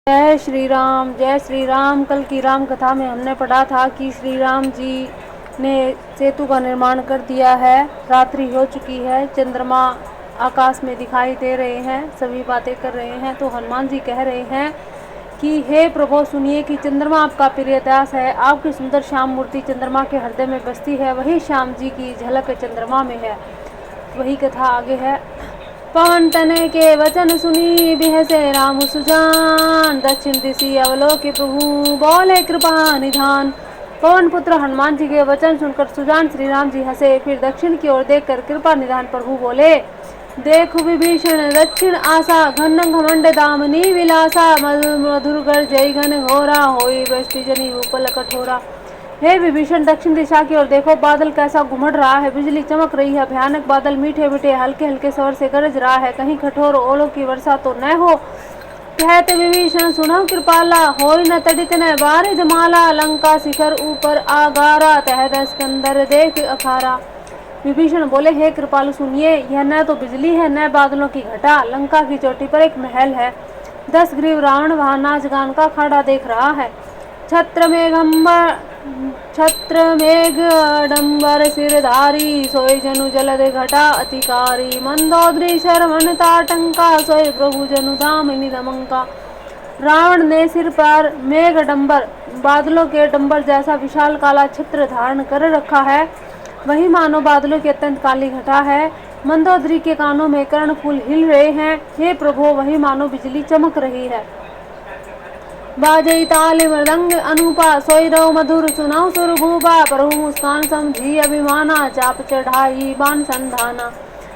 जय श्री राम। कल की राम कथा में हमने पढ़ा था कि श्री राम जी ने सेतु का निर्माण कर दिया है। रात्रि हो चुकी है, चंद्रमा आकाश में दिखाई दे रहे हैं, सभी बातें कर रहे हैं। तो हनुमान जी कह रहे हैं कि हे प्रभु सुनिए कि चंद्रमा आपका प्रिय दास है, आपकी सुंदर श्याम मूर्ति चंद्रमा के हृदय में बसती है, वही श्याम जी की झलक चंद्रमा में है। वही कथा आगे है। पवन तनय के वचन सुनी बिहसे राम सुजान, दक्षिण दिशि अवलोके प्रभु बोले कृपा निधान। पवन पुत्र हनुमान जी के वचन सुनकर सुजान श्री राम जी हंसे, फिर दक्षिण की ओर देखकर कृपा निधान प्रभु बोले, देखु विभीषण दक्षिण आशा, घन घमंड दामनी विलासा, मधुर गर जय घन घोरा, होई वृष्टि जनी उपल कठोरा। हे विभीषण दक्षिण दिशा की ओर देखो, बादल कैसा घुमड़ रहा है, बिजली चमक रही है, भयानक बादल मीठे मीठे हल्के हल्के स्वर से गरज रहा है, कहीं कठोर ओलों की वर्षा तो न हो। कहते विभीषण सुनो कृपाला, होई न तड़ित न बारिद माला, लंका शिखर ऊपर आगारा, तह स्कंदर देख अखारा। विभीषण बोले, हे कृपालु सुनिए, यह न तो बिजली है न बादलों की घटा, लंका की चोटी पर एक महल है, 10 ग्रीव रावण वहां नाच गान का अखाड़ा देख रहा है। छत्र मेघ डंबर सिरधारी, सोई जनु जलद घटा अतिकारी, मंदोदरी शरवण ताटंका, सोई प्रभु जनु दामिनी दमंका। रावण ने सिर पर मेघ डंबर बादलों के डंबर जैसा विशाल काला छत्र धारण कर रखा है, वही मानो बादलों की अत्यंत काली घटा है। मंदोदरी के कानों में कर्णफूल हिल रहे हैं, हे प्रभु वही मानो बिजली चमक रही है। बाजई ताल मृदंग अनुपा, सोई रहो मधुर सुनाओ सुर भूपा, प्रभु मुस्कान समझी अभिमाना, चाप चढ़ाई बाण संधाना।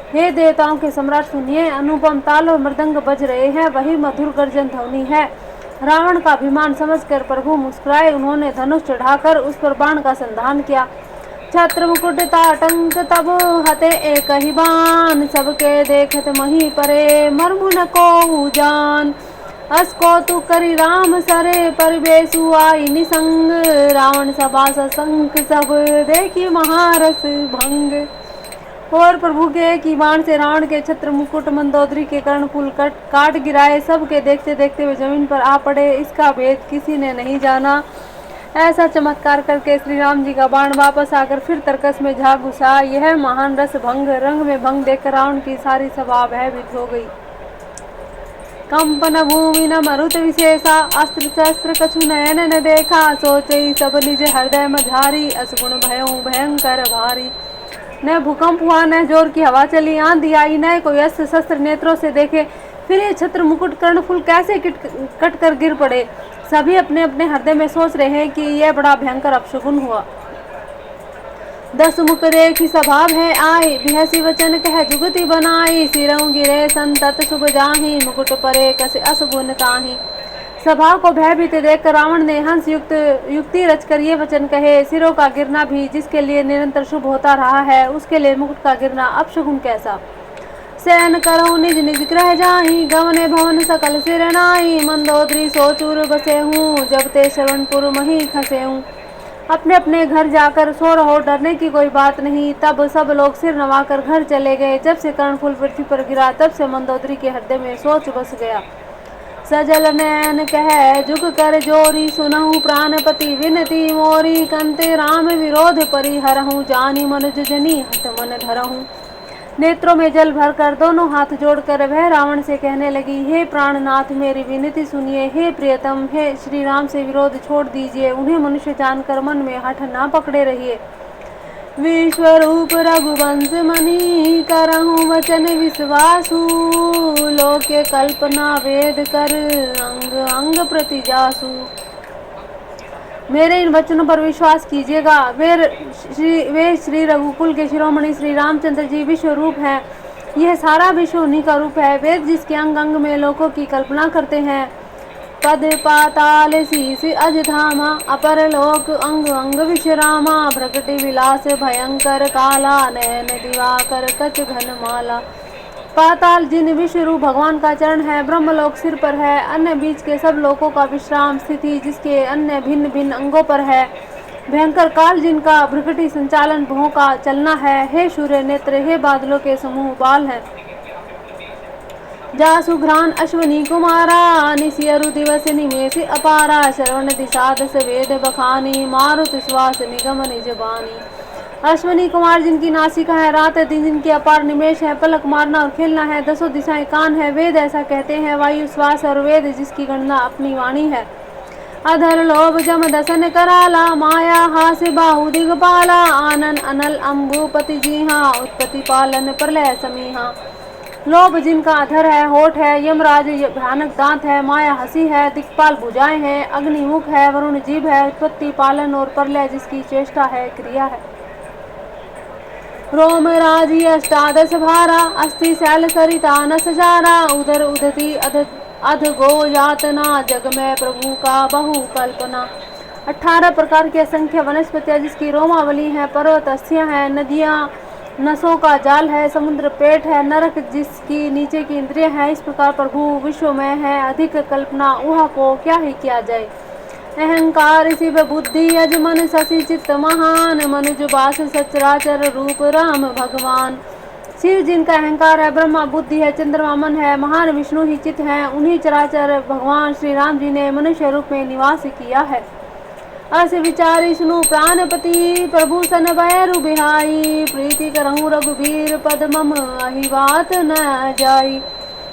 हे देवताओं के सम्राट सुनिए, अनुपम ताल और मृदंग बज रहे हैं, वही मधुर गर्जन ध्वनि है। रावण का अभिमान समझकर प्रभु मुस्कुराए, उन्होंने धनुष चढ़ाकर उस पर बाण का संधान किया। छत्र मुकुट ताटंक तब हते एक ही बाण, सबके देखत मही परे मर्मु न को जान। अस कौतुक करी राम सरे, परिवेशु आई निसंग, रावण सभा सशंक सब देखी महारस भंग। और प्रभु के एक ही बाण से रावण के छत्र मुकुट मंदोदरी के कर्णफूल काट गिराए, सबके देखते देखते वे जमीन पर आ पड़े, इसका भेद किसी ने नहीं जाना। ऐसा चमत्कार करके श्री राम जी का बाण वापस आकर फिर तरकस में जा घुसा। यह महान रस भंग रंग में भंग देखकर रावण की सारी सभा भयभीत हो गई। कंपन भूमि न मरुत विशेषा, अस्त्र शस्त्र कछु नयन न देखा, सोचे सब निज हृदय मझारी, असगुण भयों भयंकर भारी। न भूकंप हुआ न जोर की हवा चली, आंधी आई न कोई अस्त्र शस्त्र नेत्रों से देखे, फिर ये छत्र मुकुट कर्णफूल कैसे कट कर गिर पड़े। सभी अपने अपने हृदय में सोच रहे हैं कि यह बड़ा भयंकर अपशगुन हुआ। 10 मुख देखी सभा है आई, बिहसी वचन कह जुगति बनाई, सिरों गिरे संतत शुभ जाही, मुकुट परे कस असगुन ताही। सभा को भयभीत देखकर रावण ने हंस युक्ति रचकर ये वचन कहे, सिरों का गिरना भी जिसके लिए निरंतर शुभ होता रहा है, उसके लिए मुकुट का गिरना अपशगुन कैसा। सैन करो निज निज ग्रह जाही, गवने भवन सकल सिर नाई, मंदोदरी सोचूर बसे हूँ, जब ते श्रवणपुर मही खसे हूँ। अपने अपने घर जाकर सो रहो, डरने की कोई बात नहीं। तब सब लोग सिर नवाकर घर चले गए। जब से कर्णफूल पृथ्वी पर गिरा, तब से मंदोदरी के हृदय में सोच बस गया। सजल नैन कह जुग कर जोरी, सुनहु प्राणपति विनती मोरी, कंते राम विरोध परिहरहूँ, जानी मनुज जनी हठ मन धरहूँ। नेत्रों में जल भरकर दोनों हाथ जोड़कर वह रावण से कहने लगी, हे प्राणनाथ मेरी विनती सुनिए, हे प्रियतम, हे श्री राम से विरोध छोड़ दीजिए, उन्हें मनुष्य जानकर मन में हठ ना पकड़े रहिए। विश्वरूप रघुवंश मणि, करहूँ वचन विश्वासु, लोके कल्पना वेद कर, अंग अंग प्रति जासु। मेरे इन वचनों पर विश्वास कीजिएगा। वे श्री रघुकुल के शिरोमणि श्री रामचंद्र जी विश्व रूप हैं। यह सारा विश्व उन्हीं का रूप है। वेद जिसके अंग अंग में लोकों की कल्पना करते हैं। पद पाताल शीस अज धामा, अपर लोक अंग अंग विश्रामा, प्रकटि विलास भयंकर काला, नयन दिवाकर कच घन माला। पाताल जिन विश्व रूप भगवान का चरण है, ब्रह्मलोक सिर पर है, अन्य बीच के सब लोकों का विश्राम स्थिति जिसके अन्य भिन्न भिन्न अंगों पर है, भयंकर काल जिनका भ्रकटी संचालन भों का चलना है, हे सूर्य नेत्र, हे बादलों के समूह बाल हैं। जासुघ्रान अश्वनी कुमारा निशियरु दिवस निमेषि अपारा श्रवण दिशा दस वेद बखानी मारुत श्वास निगम निज बानी। अश्वनी कुमार जिनकी नासिका है, रात दिन जिनकी अपार निमेष है, पलक मारना और खेलना है, दसों दिशाएं कान है, वेद ऐसा कहते हैं, वायु श्वास और वेद जिसकी गणना अपनी वाणी है। अधर लोभ जम दसन कराला माया हास बाहु दिगपाला आनन अनल अम्बुपति जी हाँ उत्पत्ति पालन प्रलय समीहा। लोभ जिनका अधर है, होठ है, यमराज भयानक दांत है, माया हंसी है, दिक्पाल भुजाएं हैं, अग्निमुख है, वरुण जीभ है, उत्पत्ति पालन और प्रलय जिसकी चेष्टा है, क्रिया है। रोम राजी अष्टादश भारा अस्थि शैल सरिता न सजारा उदर उदती अध गो यातना जग में प्रभु का बहु कल्पना। 18 प्रकार की असंख्य वनस्पतियाँ जिसकी रोमावली है, पर्वत अस्थियाँ हैं, नदियाँ नसों का जाल है, समुद्र पेट है, नरक जिसकी नीचे की इंद्रियां है, इस प्रकार प्रभु विश्व में है, अधिक कल्पना उहा को क्या ही किया जाए। अहंकार शिव बुद्धि यजमन शशि चित्त महान मनुज बास सचराचर रूप राम भगवान। शिव जिनका अहंकार है, ब्रह्मा बुद्धि है, चंद्रमा मन है, महान विष्णु ही चित्त है, उन्हीं चराचर भगवान श्री राम जी ने मनुष्य रूप में निवास किया है। अस विचारी सुनु प्राणपति प्रभु सन भैरु बिहाई प्रीति करहूँ रघुबीर पद मम अहिवात न जाई।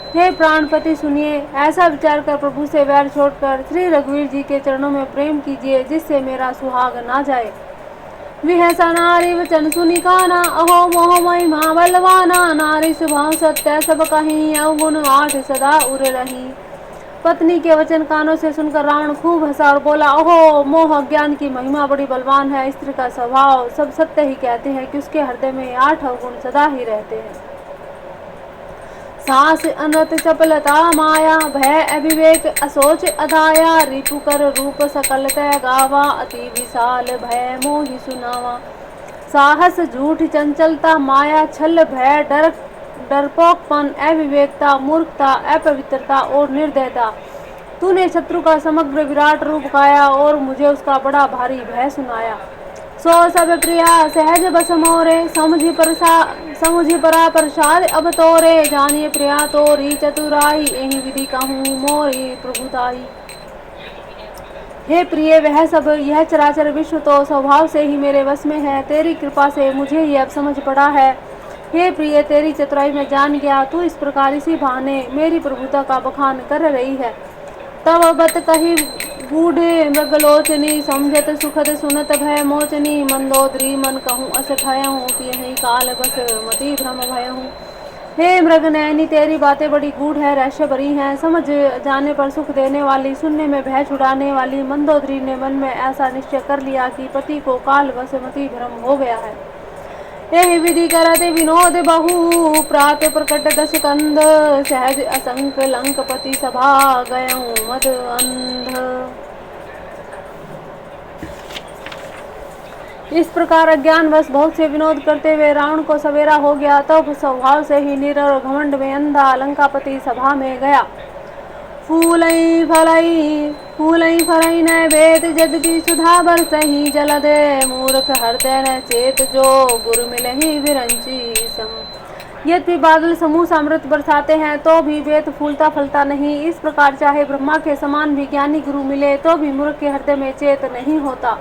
हे प्राणपति सुनिए, ऐसा विचार कर प्रभु से वैर छोड़कर श्री रघुवीर जी के चरणों में प्रेम कीजिए, जिससे मेरा सुहाग ना जाए। विहसा नारी वचन सुनि काना अहो मोह महिमा बलवाना नारी स्वभाव सत्य सब कहीं अवगुण 8 सदा उर रही। पत्नी के वचन कानों से सुनकर रावण खूब हंसा और बोला, ओहो मोह ज्ञान की महिमा बड़ी बलवान है। स्त्री का स्वभाव सब सत्य ही कहते हैं कि उसके हृदय में 8 अवगुण सदा ही रहते हैं। सास अनत चपलता माया भय अविवेक असोच अदाया रिपुकर रूप सकल तय गावा अति विशाल भय मोहि सुनावा। साहस झूठ चंचलता माया छल भय डरपोकपन अविवेकता मूर्खता अपवित्रता और निर्दयता। तूने शत्रु का समग्र विराट रूप गाया और मुझे उसका बड़ा भारी भय सुनाया। सो सब प्रिया सहज बस मोरे समुझि परा प्रसाद अब तोरे जानिए प्रिया तोरी चतुराई यही विधि कहूँ मोरी प्रभुताई। हे प्रिय, वह सब यह चराचर विश्व तो स्वभाव से ही मेरे वश में है, तेरी कृपा से मुझे ये अब समझ पड़ा है। हे प्रिय, तेरी चतुराई में जान गया, तू इस प्रकार इसी बहाने मेरी प्रभुता का बखान कर रही है। तब बत कही बूढ़े मृगलोचनी समझत सुखद सुनत भय मोचनी मंदोदरी मन कहूँ अस भयहूँ कि यही काल बस मति भ्रम भयहूँ। हे मृग नयनी, तेरी बातें बड़ी गूढ़ है, रहस्य भरी हैं, समझ जाने पर सुख देने वाली, सुनने में भय छुड़ाने वाली। मंदोदरी ने मन में ऐसा निश्चय कर लिया कि पति को काल बस मति भ्रम हो गया है। यही विधि करते विनोद बहु प्रात प्रकट दश कंद सहज असंक लंकपति सभा गयऊँ मद अंध। इस प्रकार अज्ञानवश बहुत से विनोद करते हुए रावण को सवेरा हो गया। तब स्वभाव से ही निर और घमंड में अंधा लंकापति सभा में गया। फूलई फरई न वेद जदपि सुधा बरसही जलदे मूर्ख हृदय न चेत जो गुरु मिलहि विरंची सम। यद्यपि बादल समूह से अमृत बरसाते हैं तो भी वेद फूलता फलता नहीं। इस प्रकार चाहे ब्रह्मा के समान भी ज्ञानी गुरु मिले तो भी मूर्ख के हृदय में चेत नहीं होता।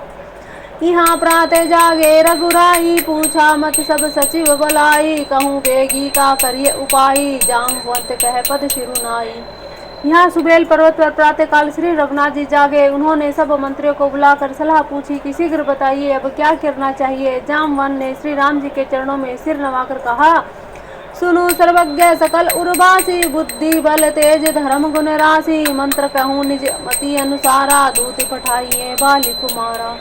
यहाँ प्रातः जागे रघुराई पूछा मत सब सचिव बलाई कहूँ बेगी का करिय उपाई जामवंत कह पद शिरुनाई। यहाँ सुबेल पर्वत पर प्रातः काल श्री रघुनाथ जी जागे। उन्होंने सब मंत्रियों को बुलाकर सलाह पूछी कि शीघ्र बताइए अब क्या करना चाहिए। जामवन ने श्री राम जी के चरणों में सिर नवाकर कहा, सुनु सर्वज्ञ सकल उर्वासी बुद्धि बल तेज धर्म गुण राशि मंत्र कहूँ निज मति अनुसारा दूत पठाइए बाली कुमारा।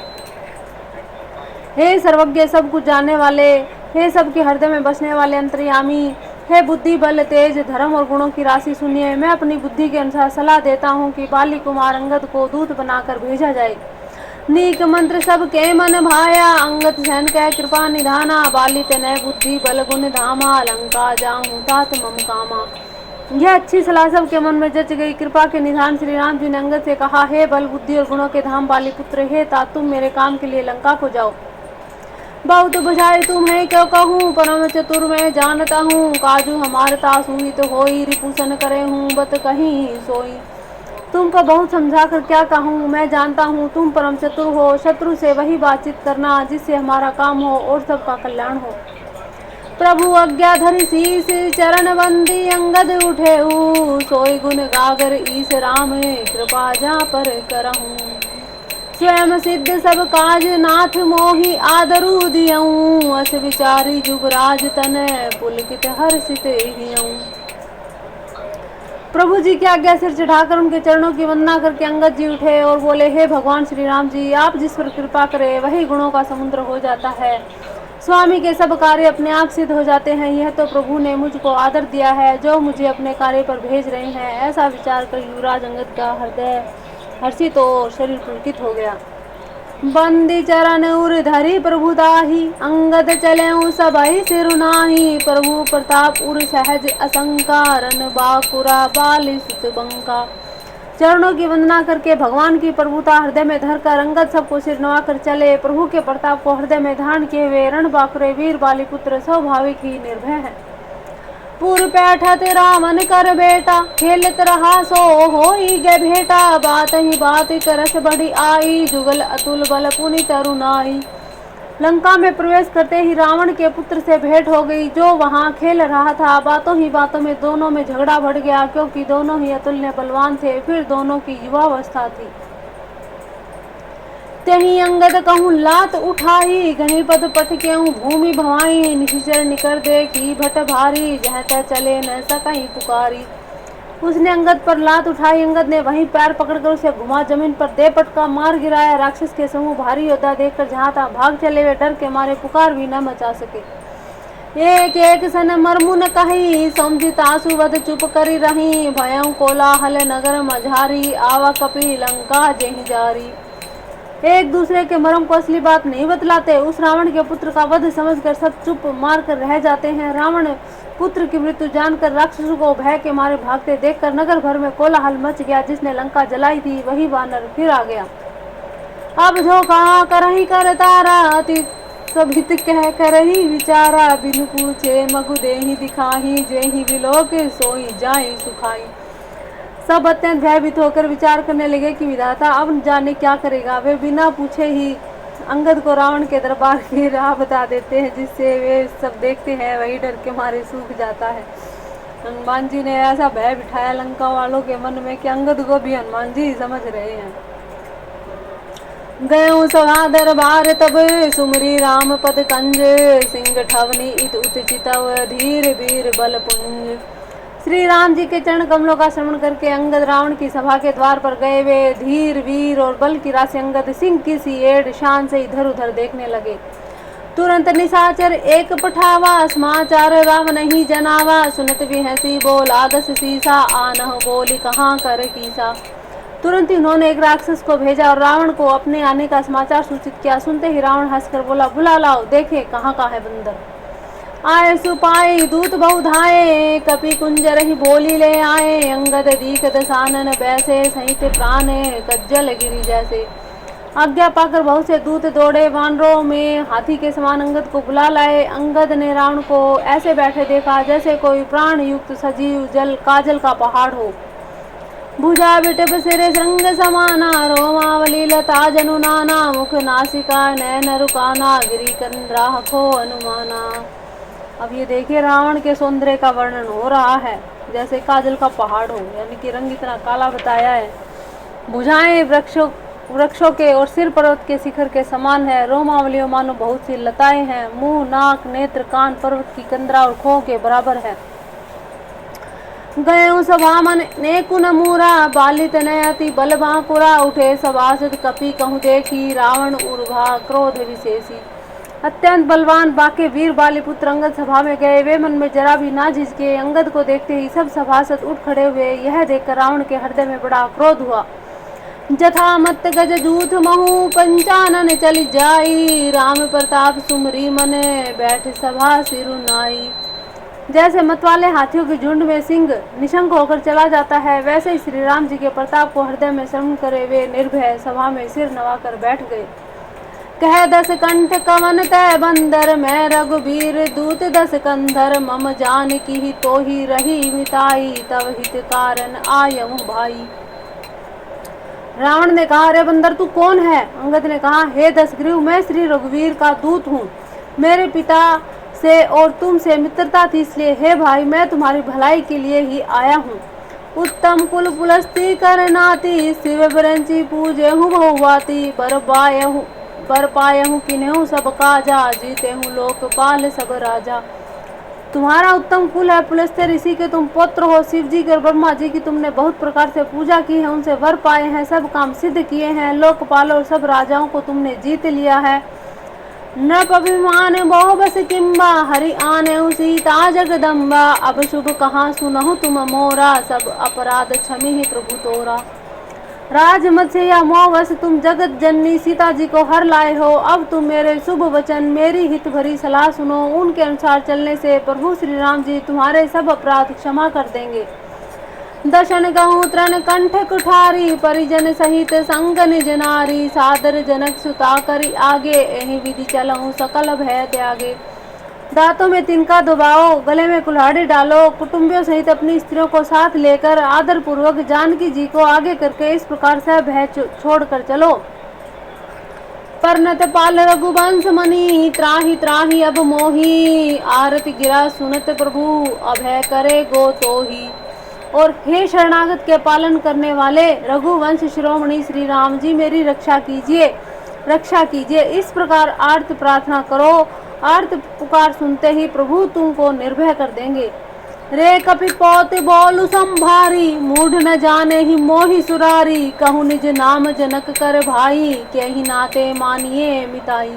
हे सर्वज्ञ, सब कुछ जानने वाले, हे सबके हृदय में बसने वाले अंतर्यामी, हे बुद्धि बल तेज धर्म और गुणों की राशि सुनिए। मैं अपनी बुद्धि के अनुसार सलाह देता हूँ कि बाली कुमार अंगद को दूत बनाकर भेजा जाए। नीक मंत्र सब के मन भाया अंगद सहन कह कृपा निधाना बाली तनय बुद्धि बल गुण धामा लंका जाऊँ तात मम कामा। यह अच्छी सलाह सबके मन में जच गई। कृपा के निधान श्री राम जी ने अंगद से कहा, हे बल बुद्धि और गुणों के धाम बाली पुत्र, हे तात तुम मेरे काम के लिए लंका को जाओ। बहुत बुझाई तुम्हें क्यों कहूँ, परम चतुर मैं जानता हूँ। काजू हमार तासु ही तो होई, रिपुसन करे हूँ बत कहीं सोई। तुमको बहुत समझा कर क्या कहूँ, मैं जानता हूँ तुम परम चतुर हो। शत्रु से वही बातचीत करना जिससे हमारा काम हो और सबका कल्याण हो। प्रभु आज्ञा धरि शीस चरण बंदी अंगद उठे, सोई गुण गागर ईस राम कृपा जा पर करहूँ। स्वयं सिद्ध सब काज नाथ मोहि आदरु दियऊँ, अस विचारी जुगराज तन पुलकित हर्षित हियऊँ। प्रभु जी की आज्ञा सिर चढ़ाकर उनके चरणों की वंदना करके अंगद जी उठे और बोले, हे भगवान श्री राम जी, आप जिस पर कृपा करें वही गुणों का समुद्र हो जाता है। स्वामी के सब कार्य अपने आप सिद्ध हो जाते हैं। यह तो प्रभु ने मुझको आदर दिया है जो मुझे अपने कार्य पर भेज रहे हैं। ऐसा विचार कर युवराज अंगद का हृदय हर्षित और शरीर पुलकित हो गया। बंदी चरण उर धरी प्रभु दाही, अंगद चले सबहि सिरुनाही। प्रभु प्रताप उर सहज असंकारन, बाकुरा बाली सुत बंका। चरणों की वंदना करके भगवान की प्रभुता हृदय में धरकर अंगद सबको सिर नवा कर चले। प्रभु के प्रताप को हृदय में धारण किए हुए रण बाकुरे वीर बाली पुत्र स्वाभाविक ही निर्भय है। पुर बैठत रामन कर बेटा, खेलत रहा सो होई गे भेटा। बात ही बात करस बढ़ी आई, जुगल अतुल बल पुनि तरुणाई। लंका में प्रवेश करते ही रावण के पुत्र से भेंट हो गई, जो वहां खेल रहा था। बातों ही बातों में दोनों में झगड़ा बढ़ गया, क्योंकि दोनों ही अतुल्य बलवान थे, फिर दोनों की युवावस्था थी। तेहि अंगद कहूँ लात उठाई, गणिपत पटकेऊ भूमि भवाई। निशिचर निकर देखी भट भारी, जह तह चले न सकई पुकारी। उसने अंगद पर लात उठाई। अंगद ने वहीं पैर पकड़कर उसे घुमा, जमीन पर दे पटका, मार गिराया। राक्षस के समूह भारी योद्धा देखकर जहाँ तहाँ भाग चले, वे डर के मारे पुकार भी न मचा सके। एक एक सन मरमु न कही, समझी तासु वध चुप करी रही। भयं कोलाहल नगर मझारी, आवा कपि लंका जेहि जारी। एक दूसरे के मर्म को असली बात नहीं बतलाते। उस रावण के पुत्र का वध समझकर सब चुप मार कर रह जाते हैं। रावण पुत्र की मृत्यु जानकर राक्षसों को भय के मारे भागते देखकर नगर भर में कोलाहल मच गया। जिसने लंका जलाई थी वही वानर फिर आ गया। अब जो कहा करही कर तारा, अति सभित कह करही विचारा। बिनु पूछे मगु देहि दिखाही, जेहि विलोक सोई जाई सुखाई। सब अत्यंत भयभीत होकर विचार करने लगे कि विधाता अब जाने क्या करेगा। वे बिना पूछे ही अंगद को रावण के दरबार की राह बता देते हैं, जिससे वे सब देखते हैं वही डर के मारे सूख जाता है। हनुमान जी ने ऐसा भय बिठाया लंका वालों के मन में कि अंगद को भी हनुमान जी समझ रहे हैं। गयो सभा दरबार तब, सुमरी राम पद कंज। सिंह ठवनी इत उत चितव, धीर वीर बल पुंज। श्री राम जी के चरण कमलों का श्रवण करके अंगद रावण की सभा के द्वार पर गए। वे धीर वीर और बल की राशि अंगद सिंह की सी एड़ शान से इधर उधर देखने लगे। तुरंत निशाचर एक पठावा, समाचार राम नहीं जनावा। सुनत भी हंसी बोला दस सीसा, आनह बोली कहाँ कर कीसा। तुरंत ही उन्होंने एक राक्षस को भेजा और रावण को अपने आने का समाचार सूचित किया। सुनते ही रावण हंसकर बोला, बुला लाओ, देखे कहाँ का है बंदर। आए सुपाई दूत बहुधाए, कपि कुंजर ही बोली ले आए। अंगद दीख दसानन बैसे, सहित प्राण कज्जल गिरी जैसे। आज्ञा पाकर बहुत से दूत दौड़े, वानरों में हाथी के समान अंगद को बुला लाए। अंगद ने रावण को ऐसे बैठे देखा जैसे कोई प्राण युक्त सजीव जल काजल का पहाड़ हो। भुजा बिटप सिरे श्रृंग समाना, रोमावली लता जनु नाना। मुख नासिका नैन रुकाना, गिरी कंद्राह को अनुमाना। अब ये देखिए रावण के सौंदर्य का वर्णन हो रहा है जैसे काजल का पहाड़ हो, यानी कि रंग इतना काला बताया है। भुजाएं वृक्षों के और सिर पर्वत के शिखर के समान है। रोमावलियों मानो बहुत सी लताएं हैं। मुंह नाक नेत्र कान पर्वत की कंदरा और खो के बराबर है। गये सभा मन ने कुन मूरा, बालित ने अति बल बांकुरा। उठे सभासद कपि कहूँ देखी, रावण उर्भा क्रोध विशेषी। अत्यंत बलवान बाके वीर बाली पुत्र अंगद सभा में गए। वे मन में जरा भी ना झिझके। अंगद को देखते ही सब सभासद उठ खड़े हुए। यह देखकर रावण के हृदय में बड़ा क्रोध हुआ। जथा मत गज जूथ महु, पंचानन चली जाई। राम प्रताप सुमरी मन, बैठ सभा सिरुनाई। जैसे मतवाले हाथियों के झुंड में सिंह निशंक होकर चला जाता है, वैसे ही श्री राम जी के प्रताप को हृदय में श्रवण करे वे निर्भय सभा में सिर नवाकर बैठ गए। कह दस कंठ कवन तय बंदर, मैं रघुबीर दूत दस कंधर, मम जानकी ही तो ही रही मिताई, तब हित कारण आयहु भाई। रावण ने कहा, अरे बंदर तू कौन है? अंगद ने कहा, हे दशग्रीव, मैं श्री रघुवीर का दूत हूँ। मेरे पिता से और तुमसे मित्रता थी, इसलिए हे भाई मैं तुम्हारी भलाई के लिए ही आया हूँ। उत्तम कुल पुलस्ती करनाती, शिव बिरंची पूजे हूँ बहुवाती, बर पायहूँ किन्हूँ सब काजा, जीते हूँ लोकपाल सब राजा। तुम्हारा उत्तम कुल है, पुलस्त्य ऋषि के तुम पुत्र हो, शिव जी के और ब्रह्मा जी की तुमने बहुत प्रकार से पूजा की है, उनसे वर पाए हैं, सब काम सिद्ध किए हैं, लोकपाल और सब राजाओं को तुमने जीत लिया है। नृप अभिमान बहु बस किम्बा, हरि आने सीता जगदम्बा, अब शुभ कहाँ सुनहु तुम मोरा, सब अपराध क्षमी ही प्रभु तोरा। राजमत से या मोहवश तुम जगत जननी सीता जी को हर लाए हो, अब तुम मेरे शुभ वचन मेरी हित भरी सलाह सुनो, उनके अनुसार चलने से प्रभु श्री राम जी तुम्हारे सब अपराध क्षमा कर देंगे। दशन कहूँ तृण कंठ कुठारी, परिजन सहित संग निज नारी, सादर जनक सुता करी आगे, एहि विधि चलऊँ सकल भय त्यागे। दांतों में तिनका दबाओ, गले में कुल्हाड़ी डालो, कुटुंबियों सहित अपनी स्त्रियों को साथ लेकर आदर पूर्वक जानकी जी को आगे करके इस प्रकार से भय छोड़कर चलो। परनत पाल रघुवंश मणि, त्राहि त्राहि अब मोही, आरती गिरा सुनत प्रभु, अभय करे गो तोही। और हे शरणागत के पालन करने वाले रघुवंश शिरोमणि श्री राम जी, मेरी रक्षा कीजिए, रक्षा कीजिए। इस प्रकार आर्त प्रार्थना करो, आर्त पुकार सुनते ही प्रभु तुमको निर्भय कर देंगे। रे कपि पौत बोलु संभारी, मूढ़ न जाने ही मोहि सुरारी, कहूँ निज नाम जनक कर भाई, के ही नाते मानिए मिताई।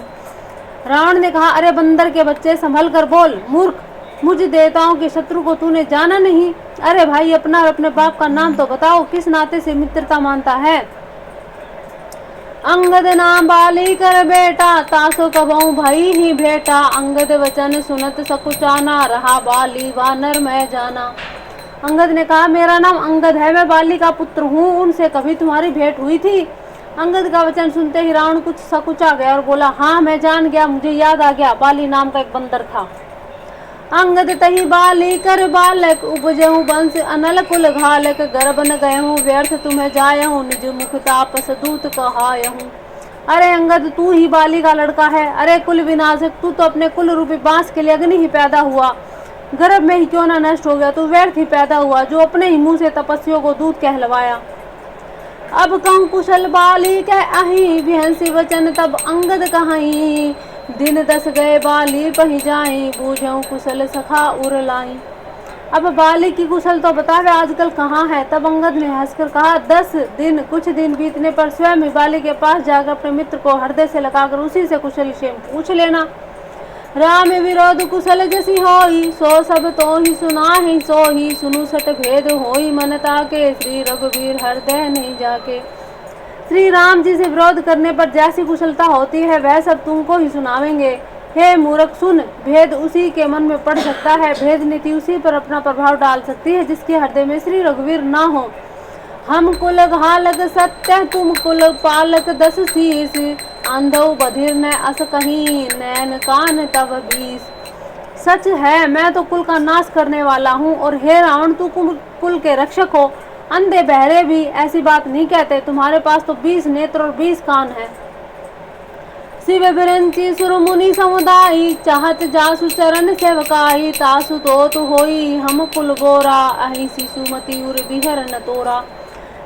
रावण ने कहा, अरे बंदर के बच्चे संभल कर बोल, मूर्ख, मुझ देवताओं के शत्रु को तूने जाना नहीं? अरे भाई अपना और अपने बाप का नाम तो बताओ, किस नाते से मित्रता मानता है? अंगद नाम बाली कर बेटा, तासो कबहू भई ही भेटा, अंगद वचन सुनत सकुचाना, रहा बाली वानर मैं जाना। अंगद ने कहा, मेरा नाम अंगद है, मैं बाली का पुत्र हूँ, उनसे कभी तुम्हारी भेंट हुई थी? अंगद का वचन सुनते ही रावण कुछ सकुचा गया और बोला, हाँ मैं जान गया, मुझे याद आ गया, बाली नाम का एक बंदर था। अंगद तही बाली कर बालक, उपजहूँ वंश अनल कुल घालक, गर्भ न गयहूँ व्यर्थ तुम्हें जायहूँ, निज मुख तापस दूत कहायहूँ। अरे अंगद तू ही बाली का लड़का है, अरे कुल विनाशक, तू तो अपने कुल रूपी बांस के लिए अग्नि ही पैदा हुआ, गर्भ में ही क्यों न नष्ट हो गया, तू व्यर्थ ही पैदा हुआ, जो अपने ही मुंह से तपस्वियों को दूत कहलवाया। अब कहूँ कुशल बाली कह अहि, विहंसी वचन तब अंगद कहाई, दिन 10 गए बाली पही जाई, बूझऊँ कुशल सखा उर लाई। अब बाली की कुशल तो बता वे आजकल कहाँ है? तब अंगद ने हंसकर कहा, 10 दिन, कुछ दिन बीतने पर स्वयं ही बाली के पास जाकर अपने मित्र को हृदय से लगाकर उसी से कुशल क्षेम पूछ लेना। राम विरोध कुशल जसी होई, सो सब तो ही सुनाहि सोही, सुनु सट भेद होई मन ताके, श्री रघुवीर हृदय नहीं जाके। श्री राम जी से विरोध करने पर जैसी कुशलता होती है वह सब तुमको ही सुनावेंगे। हे मूर्ख सुन, भेद उसी के मन में पड़ सकता है, भेद नीति उसी पर अपना प्रभाव डाल सकती है जिसके हृदय में श्री रघुवीर ना हो। हम कुल घालक सत्य, तुम कुल पालक 10 शीस, अंधो बधिर न अस कहीं, नैन कान तब 20। सच है, मैं तो कुल का नाश करने वाला हूँ, और हे रावण तू कुल के रक्षक हो। अंधे बहरे भी ऐसी बात नहीं कहते, तुम्हारे पास तो 20 नेत्र और 20 कान है। शिव बिरंची सुर मुनि समुदायी, चाहत जासु चरण सेवकाई, तासु तो होई हम कुल गोरा, अहि शिशुमति उर बिहर न तोरा।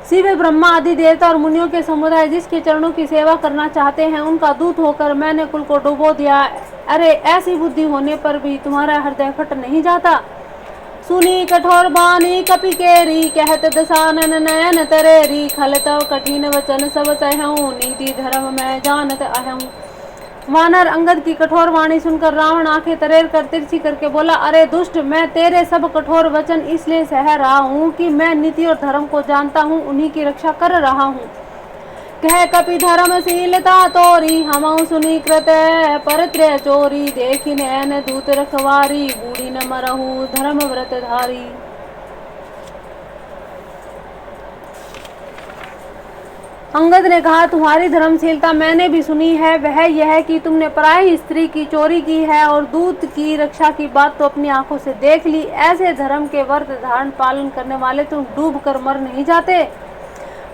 शिव ब्रह्मा आदि देवता और मुनियों के समुदाय जिसके चरणों की सेवा करना चाहते हैं, उनका दूत होकर मैंने कुल को डुबो दिया। अरे ऐसी बुद्धि होने पर भी तुम्हारा हृदय फट नहीं जाता? सुनी कठोर बानी कपि केरी, कहत दशानन नयन तरेरी, खल तव कठिन वचन सब सहऊँ, नीति धर्म मैं जानत अहूँ। वानर अंगद की कठोर वाणी सुनकर रावण आंखें तरेर कर तिरछी करके बोला, अरे दुष्ट, मैं तेरे सब कठोर वचन इसलिए सह रहा हूँ कि मैं नीति और धर्म को जानता हूँ, उन्हीं की रक्षा कर रहा हूँ। कह कपि धर्मशीलता तोरी, हमऊ सुनी कृत परत्रय चोरी, देखी नैन दूत रखवारी, बूढ़ी न मरहु धर्म व्रत धारी। अंगद ने कहा, तुम्हारी धर्मशीलता मैंने भी सुनी है। वह यह कि तुमने पराई स्त्री की चोरी की है और दूत की रक्षा की बात तो अपनी आंखों से देख ली। ऐसे धर्म के व्रत धारण पालन करने वाले तुम डूब कर मर नहीं जाते।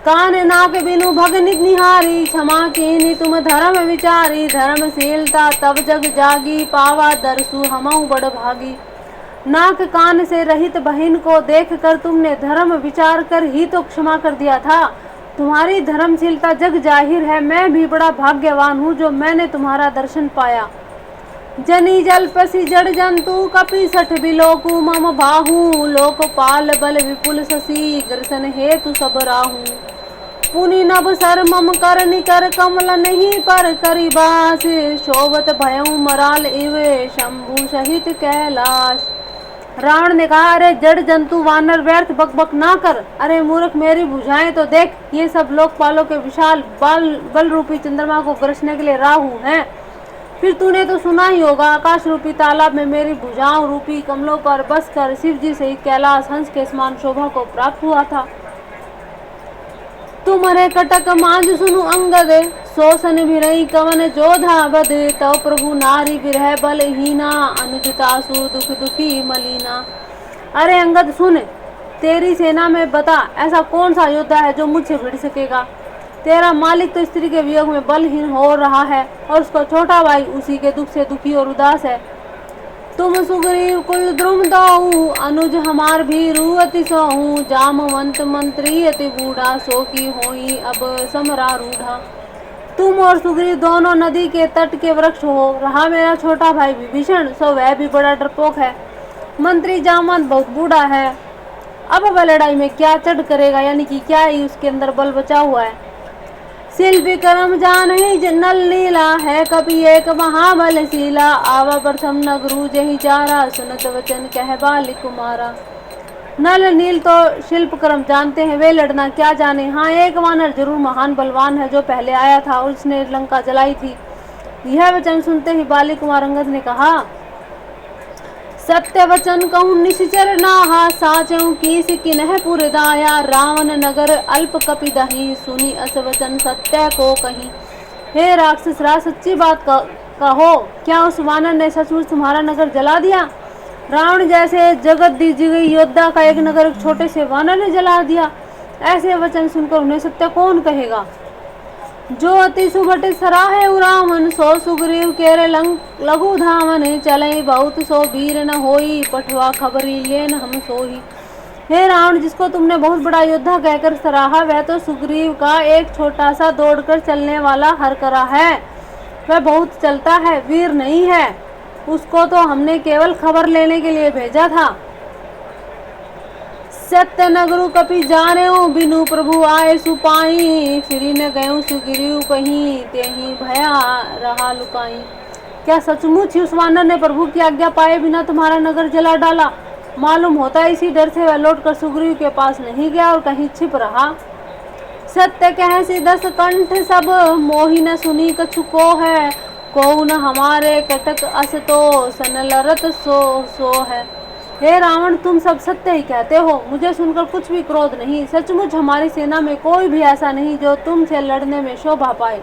कान नाक बिनु भगनित निहारी, क्षमा कीनी तुम धर्म विचारी। धर्मशीलता तब जग जागी, पावा दरसु हमऊ बड़ भागी। नाक कान से रहित बहन को देखकर तुमने धर्म विचार कर ही तो क्षमा कर दिया था। तुम्हारी धर्मशीलता जग जाहिर है। मैं भी बड़ा भाग्यवान हूँ जो मैंने तुम्हारा दर्शन पाया। जनी जल पसी जड़ जंतु, कपि सठ बिलोकु मम बाहू। लोकपाल बल विपुल शशि, ग्रसन हेतु सब राहू। पुनि नभ सर मम कर निकर, कमल नहीं पर करी बास। शोभत भयऊ मराल इवे, शंभु सहित कैलाश। रावण ने कहा, अरे जड़ जंतु वानर, व्यर्थ बकबक ना कर। अरे मूर्ख, मेरी भुजाएं तो देख। ये सब लोकपालों के विशाल बल रूपी चंद्रमा को ग्रसने के लिए राहु हैं। फिर तूने तो सुना ही होगा, आकाश रूपी तालाब में मेरी भुजाओं रूपी कमलों पर बसकर शिव जी सहित कैलाश हंस के समान शोभा को प्राप्त हुआ था। तुम्हारे कटक मांझ सुनु अंगद, शोषण भिरई कवन जोधा बद। तव प्रभु नारी विरह बलहीना, अनुजतासु दुख दुखी मलिना। अरे अंगद सुन, तेरी सेना में बता ऐसा कौन सा योद्धा है जो मुझसे भिड़ सकेगा। तेरा मालिक तो स्त्री के वियोग में बलहीन हो रहा है और उसका छोटा भाई उसी के दुख से दुखी और उदास है। तुम सुग्रीव कुल द्रुम दाऊ, अनुज हमार भीरु अति सोहू। जामवंत मंत्री अति बूढ़ा, सो की होई अब समरारूढ़ा। तुम और सुग्रीव दोनों नदी के तट के वृक्ष हो। रहा मेरा छोटा भाई विभीषण, सो वह भी बड़ा डरपोक है। मंत्री जामवंत बहुत बूढ़ा है। अब वह लड़ाई में क्या चढ़ करेगा, यानी कि क्या ही उसके अंदर बल बचा हुआ है। शिल विक्रम जान ही नल नीला, है कभी एक महाबलशीला। आवा प्रथम नगरू जही चारा, सुनत वचन कह बाली कुमारा। नल नील तो शिल्पक्रम जानते हैं, वे लड़ना क्या जाने। हाँ, एक वानर जरूर महान बलवान है जो पहले आया था और उसने लंका जलाई थी। यह वचन सुनते ही बाली कुमार अंगद ने कहा, सत्य वचन कहूँ निश्चर नाहा, साचऊ कीस किन्ह पुर दाया। रावण नगर अल्प कपि दही, सुनी अस वचन सत्य को कहीं। हे राक्षस राज, सच्ची बात कहो, क्या उस वानर ने सचमुच तुम्हारा नगर जला दिया? रावण जैसे जगत दिग्विजयी योद्धा का एक नगर एक छोटे से वानर ने जला दिया। ऐसे वचन सुनकर उन्हें सत्य कौन कहेगा। जो अति सुभट सराहे उरामन, सो सुग्रीव केरे लघु धामन। चले बहुत सो वीर न होई, पठवा खबरी लेन हम सोही। हे रावण, जिसको तुमने बहुत बड़ा योद्धा कहकर सराहा, वह तो सुग्रीव का एक छोटा सा दौड़कर चलने वाला हरकरा है। वह बहुत चलता है, वीर नहीं है। उसको तो हमने केवल खबर लेने के लिए भेजा था। सत्य नगरु कपि जाने बिनु, प्रभु आए सुपाई। फिरी न गयु सुग्रीव कहीं, तेहि भया रहा लुकाई। क्या सचमुच ही उस वानर ने प्रभु की आज्ञा पाए बिना तुम्हारा नगर जला डाला? मालूम होता है इसी डर से वह लौटकर सुग्रीव के पास नहीं गया और कहीं छिप रहा। सत्य कह सी दस कंठ सब, मोहि न सुनी कछु को है। को न हमारे कटक अस तो, सन लरत सो है। हे रावण, तुम सब सत्य ही कहते हो, मुझे सुनकर कुछ भी क्रोध नहीं। सचमुच हमारी सेना में कोई भी ऐसा नहीं जो तुमसे लड़ने में शोभा पाए।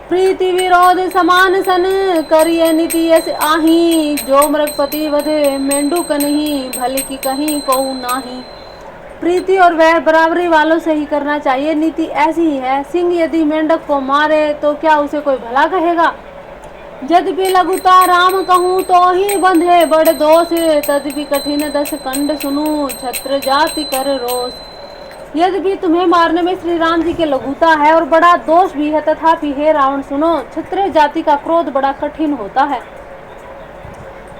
प्रीति विरोध समान सन, करिए नीति ऐसे आही। जो मृगपति वधे मेंढक नहीं, भले की कहीं को नाही। प्रीति और वैर बराबरी वालों से ही करना चाहिए। नीति ऐसी ही है, सिंह यदि मेंढक को मारे तो क्या उसे कोई भला कहेगा। यद्यपि लघुता राम कहूँ तो ही बंधे बड़ दोष। तद्यपि कठिन दस कंड सुनू, छत्र जाति कर रोष। यद्यपि तुम्हें मारने में श्री राम जी के लघुता है और बड़ा दोष भी है, तथापि हे रावण सुनो, क्षत्रिय जाति का क्रोध बड़ा कठिन होता है।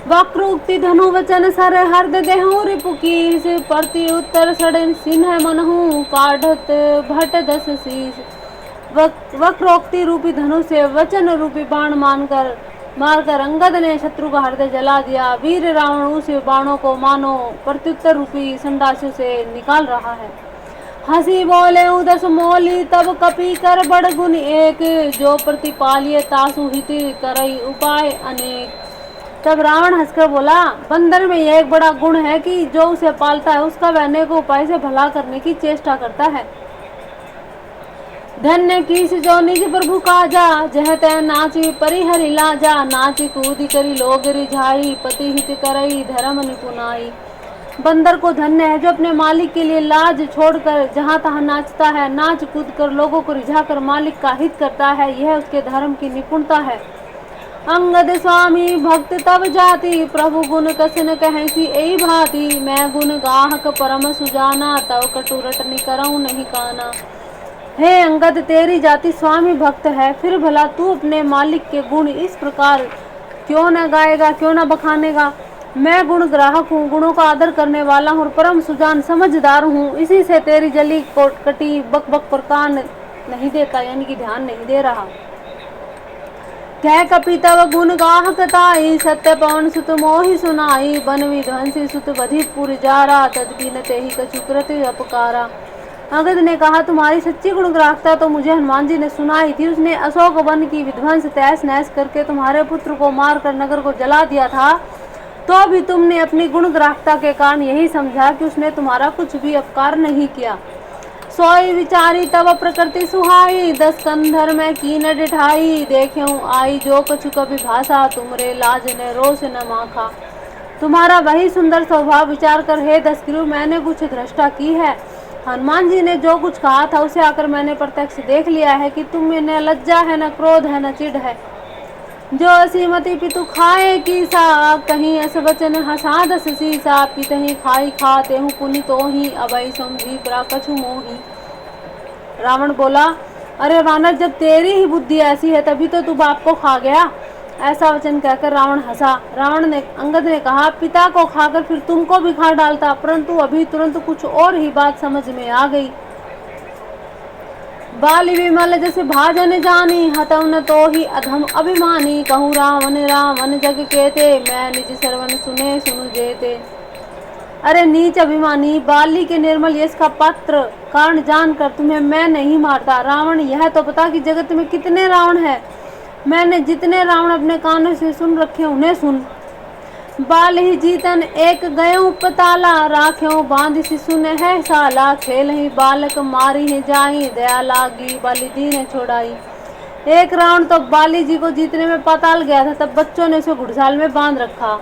वक्रोक्ति धनु वचन सर हर्द देहु रिपुकीस। प्रति उत्तर सड़न सिन्ह मनहु, काढ़त भट दस शीस। वक्रोक्ति रूपी धनु से वचन रूपी बाण मारकर अंगद ने शत्रु का हृदय जला दिया। वीर रावण उस बाणों को मानो प्रत्युत्तर रूपी संडासों से निकाल रहा है। हंसी बोले उदस मोली, तब कपि कर बड़ गुण एक। जो प्रतिपालिय तासु हित, करई उपाय अनेक। तब रावण हंसकर बोला, बंदर में यह एक बड़ा गुण है कि जो उसे पालता है उसका वह अनेक उपाय से भला करने की चेष्टा करता है। धन्य कीस जो निज प्रभु काजा, जह तह नाची परिहरि लाजा, नाची कूदी करी लोग रिझाई, पति हित करई धर्म निपुनाई। बंदर को धन्य है जो अपने मालिक के लिए लाज छोड़कर जहाँ तहाँ नाचता है, नाच कूद कर लोगों को रिझाकर मालिक का हित करता है, यह उसके धर्म की निपुणता है। अंगद स्वामी भक्त तब जाति, प्रभु गुण कसन कहसी एई भांति, मैं गुण गाहक परम सुजाना, तव कटुरट निकरऊं नहीं काना। हे अंगद, तेरी जाति स्वामी भक्त है, फिर भला तू अपने मालिक के गुण इस प्रकार क्यों न गाएगा, क्यों न बखानेगा। मैं गुण ग्राहक हूँ, गुणों का आदर करने वाला हूँ, परम सुजान समझदार हूँ, इसी से तेरी जली कटी बक बक पर कान नहीं देता, यानी कि ध्यान नहीं दे रहा। कह कपि तव गुण गाहक ताई, सत्य पवन सुत मोहि सुनाई, बन विध्वंसी सुत बधिपुर जारा, तदपि न तेहि कछु कृति अपकारा। अंगद ने कहा, तुम्हारी सच्ची गुणग्राहकता तो मुझे हनुमान जी ने सुनाई थी। उसने अशोक वन की विध्वंस तहस नहस करके तुम्हारे पुत्र को मारकर नगर को जला दिया था, तो भी तुमने अपनी गुणग्राहकता के कारण यही समझा कि उसने तुम्हारा कुछ भी अपकार नहीं किया। सोई विचारी तब प्रकृति सुहाई, 10 कंधर में कीन डिठाई, देख्यूं आई जो कछु कभी भाषा, तुमरे लाज ने रोष न माखा। तुम्हारा वही सुंदर स्वभाव विचार कर हे दशग्रीव, मैंने कुछ धृष्टा की है। हनुमान जी ने जो कुछ कहा था उसे आकर मैंने प्रत्यक्ष देख लिया है कि तुम में न लज्जा है, न क्रोध है, न चिढ़ है। जो असीमति पितु खाए की सा, कहीं अस वचन हसा दस सीसा, पितहि खाई खाते हूँ पुनि तो ही, अभय समझी प्रा कछु मोही। रावण बोला, अरे वानर, जब तेरी ही बुद्धि ऐसी है तभी तो तू बाप को खा गया। ऐसा वचन कहकर रावण हंसा। अंगद ने कहा, पिता को खाकर फिर तुमको भी खा डालता, परंतु अभी तुरंत कुछ और ही बात समझ में आ गई। बाली विमल जैसे भाजन जानी, हतव न तो ही अधम अभिमानी, कहूँ रावण रावण जग केते, मैं निज सरवन सुने सुनु जेते। अरे नीच अभिमानी, बाली के निर्मल यश का पात्र कारण जानकर तुम्हें मैं नहीं मारता। रावण, यह तो पता कि जगत में कितने रावण हैं। मैंने जितने रावण अपने कानों से सुन रखे उन्हें सुन। बाल ही जीतन एक गयों पताला, राख्यों बांध शिशु ने है साला, खेल ही बालक मारी ही जाई, दया लागी बाली दीन छोड़ाई। एक रावण तो बाली जी को जीतने में पाताल गया था, तब बच्चों ने उसे घुड़साल में बांध रखा।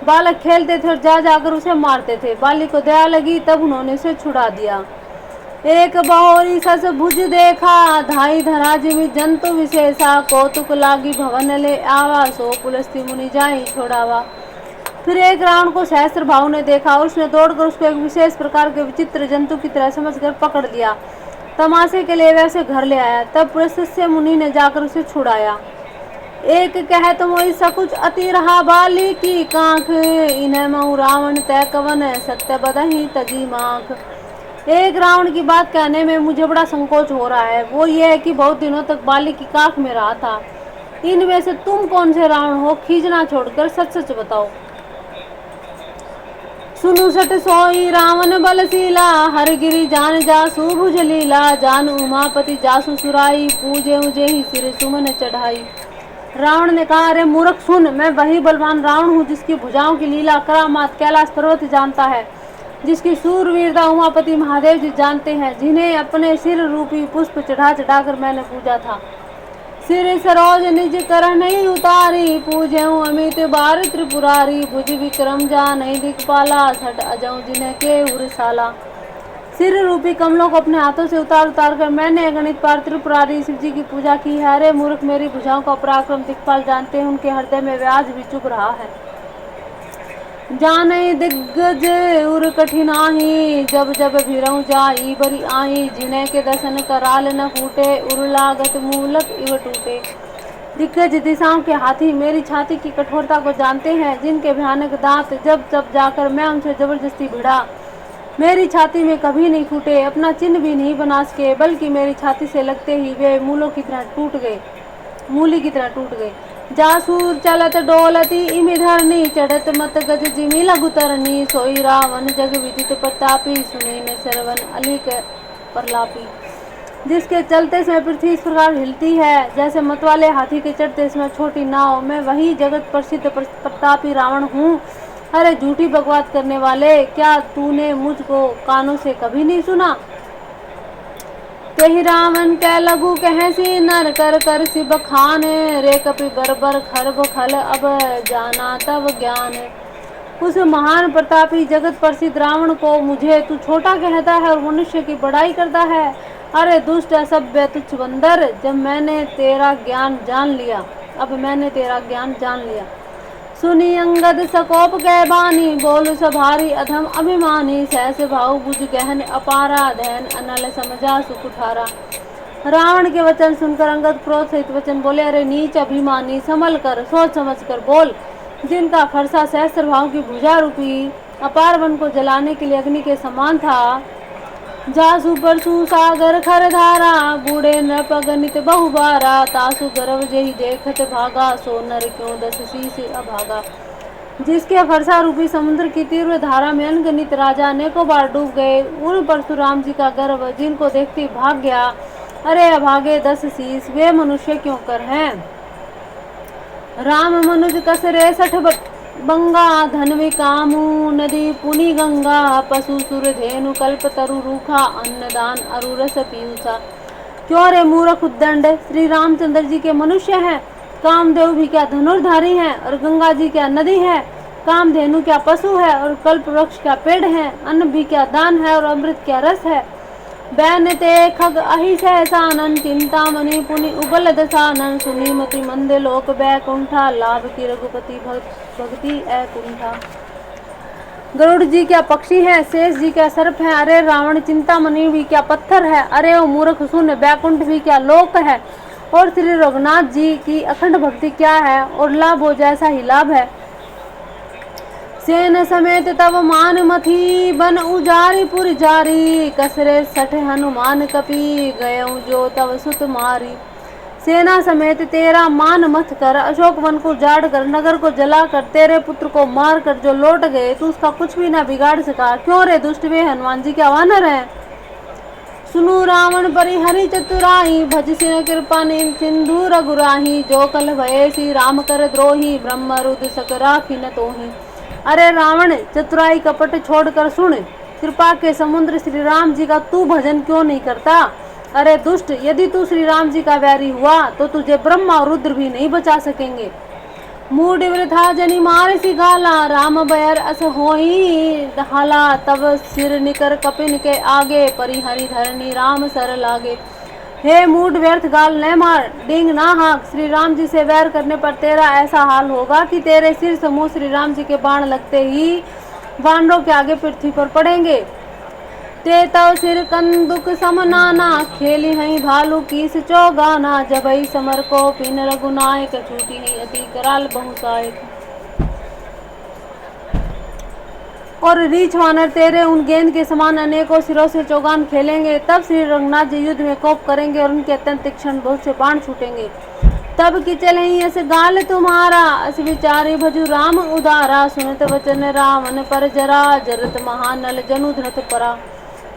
बालक खेलते थे और जा जाकर उसे मारते थे। बाली को दया लगी, तब उन्होंने उसे छुड़ा दिया। एक बहोरी सस भुज देखा, धाई धरा जिमि जंतु विशेषा, कौतुक लागी भवन ले आवा, सो पुलस्ती मुनि जाई छोड़ावा। फिर एक रावण को सहस्त्र भाव ने देखा और उसने दौड़कर उसको एक विशेष प्रकार के विचित्र जंतु की तरह समझकर पकड़ लिया। तमाशे के लिए वह उसे घर ले आया। तब पुलस्त्य मुनि ने जाकर उसे छुड़ाया। एक कह तुम सकुच अति रहा बाली की कांख, इन्हें मऊ रावण तय कवन, सत्य बदही तजी मांख। एक रावण की बात कहने में मुझे बड़ा संकोच हो रहा है। वो ये है कि बहुत दिनों तक बाली की काख में रहा था। इनमें से तुम कौन से रावण हो? खींचना छोड़कर सच सच बताओ। सुनु सट सोई रावण बलशीला, हरगिरी जान जासु भुज लीला, जान उमापति जासु सुराई, पूजे मुझे ही सिर सुमन चढ़ाई। रावण ने कहा, अरे मूर्ख सुन, मैं वही बलवान रावण हूँ जिसकी भुजाओं की लीला करामात कैलाश पर्वत जानता है, जिसकी सूरवीरता उमापति महादेव जी जानते हैं, जिन्हें अपने सिर रूपी पुष्प चढ़ा चढ़ाकर मैंने पूजा था। सिर सरोज निज कर नहीं उतारी, पूजे अमित बार त्रिपुरारी, भुज विक्रम जा नहीं दिखपाला, सट अजऊ जिन्हें के उरसाला। सिर रूपी कमलों को अपने हाथों से उतार उतार कर मैंने अगणित बार त्रिपुरारी शिव जी की पूजा की है। अरे मूर्ख, मेरी भुजाओं का पराक्रम दिक्पाल जानते हैं, उनके हृदय में व्याज भी चुभ रहा है। जाने दिग्गज उर कठिनाही, जब जब भीरऊ जाई बरी आई, जिन्हें के दर्शन कराल न फूटे, उर लागत मूलक इव टूटे। दिग्गज दिशाओं के हाथी मेरी छाती की कठोरता को जानते हैं, जिनके भयानक दांत जब जब जाकर मैं उनसे जबरदस्ती भिड़ा, मेरी छाती में कभी नहीं फूटे, अपना चिन्ह भी नहीं बना सके, बल्कि मेरी छाती से लगते ही वे मूली की तरह टूट गए। जासूर चलत डोलती इमि धरनी, चढ़त मत गज जिमि लघु तरनी, सोई रावण जग विदित प्रतापी, सुनी न सरवन अलिक परलापी। जिसके चलते समय पृथ्वी इस प्रकार हिलती है जैसे मतवाले हाथी के चढ़ते समय छोटी नाव, मैं वही जगत प्रसिद्ध प्रतापी रावण हूँ। अरे झूठी बकवास करने वाले, क्या तूने मुझको कानों से कभी नहीं सुना? तेहि रावण कै लघु कहसी नर कर कर सि बखाने रे कपि बरबर खरब खल अब जाना तब ज्ञान। उस महान प्रतापी जगत प्रसिद्ध रावण को मुझे तू छोटा कहता है और मनुष्य की बड़ाई करता है। अरे दुष्ट असभ्य तुच्छ बंदर, जब मैंने तेरा ज्ञान जान लिया, अब मैंने तेरा ज्ञान जान लिया। सुनी अंगद सकोप कै बानी बोल सभारी अधम अभिमानी सहस भाव बुझ गहन अपारा धैन अनल समझा सुख उठारा। रावण के वचन सुनकर अंगद क्रोध सहित वचन बोले, अरे नीच अभिमानी, संभल कर सोच समझ कर बोल। जिनका फरसा सहस्त्र भाव की भुजा रूपी अपार वन को जलाने के लिए अग्नि के समान था, जासु परसु सागर खर धारा बूढ़े नृप गणित बहुबारा तासु गर्व जेहि देखत भागा सो नर क्यों दस शीस अभागा। जिसके फरसा रूपी समुद्र की तीव्र धारा में अनगिनत राजा अनेकों बार डूब गए, उन परशुराम जी का गर्व जिनको देखते भाग गया। अरे अभागे 10 शीस, वे मनुष्य क्यों कर हैं। राम मनुज कसरे 60 बंगा धनवी कामू नदी पुनि गंगा पशु सुर धेनु कल्प तरु रूखा अन्नदान अरुरस पीयूषा। क्यों रे मूर्ख उद्दंड, श्री रामचंद्र जी के मनुष्य हैं, कामदेव भी क्या धनुर्धारी हैं और गंगा जी क्या नदी है, कामधेनु क्या पशु है और कल्प वृक्ष क्या पेड़ है, अन्न भी क्या दान है और अमृत क्या रस है। बैन ते खग अहि सहसानन चिंतामणि पुनि उबल दसानन सुनी मति मंद लोक बैकुंठा लाभ की रघुपति भक्ति ऐकुंठा। गरुड़ जी क्या पक्षी है, शेष जी क्या सर्प है, अरे रावण चिंतामणि भी क्या पत्थर है, अरे ओ मूर्ख सुन बैकुंठ भी क्या लोक है और श्री रघुनाथ जी की अखंड भक्ति क्या है और लाभ हो जैसा ही लाभ है। सेन समेत तब मान मथी बन उजारी पुर जारी कसरे 60 हनुमान कपि गयऊं जो तब सुत मारी। सेना समेत तेरा मान मथ कर अशोक वन को जाड़ कर नगर को जला कर तेरे पुत्र को मार कर जो लौट गए तू उसका कुछ भी ना बिगाड़ सका। क्यों रे दुष्ट, वे हनुमान जी क्या वानर हैं। सुनु रावण परि हरि चतुराई भज सिर कृपा सिंधु रघुराही जो कल भये श्री राम कर द्रोही ब्रह्म रुद्र सक राखी न तोही। अरे रावण चतुराई कपट छोड़कर सुन, कृपा के समुद्र श्री राम जी का तू भजन क्यों नहीं करता। अरे दुष्ट, यदि तू श्री राम जी का वैरी हुआ तो तुझे ब्रह्मा और रुद्र भी नहीं बचा सकेंगे। मूड वृथा जनि मार सी गाला राम बयर अस होई हाला तब सिर निकर कपिन के आगे परिहरि धरनी राम सर लागे। हे मूड व्यर्थ गाल न मार, डिंग ना हाँक, श्री राम जी से वैर करने पर तेरा ऐसा हाल होगा कि तेरे सिर समूह श्री राम जी के बाण लगते ही वानरों के आगे पृथ्वी पर पड़ेंगे। ते तव सिर कंदुक समनाना खेली हई भालू कीस चौगाना जबई समर को पिन रघुनायक छूटी ही अति कराल बहुसायक। और रीछ वानर तेरे उन गेंद के समान अनेकों सिरों से चौगान खेलेंगे। तब श्री रघुनाथ जी युद्ध में कोप करेंगे और उनके अत्यंत तीक्ष्ण बहुत से बाण छूटेंगे। तब कि चले अस गाल तुम्हारा अस विचारी भजु राम उदारा सुनत वचन रावण पर जरा जरत महानल जनु धरत परा।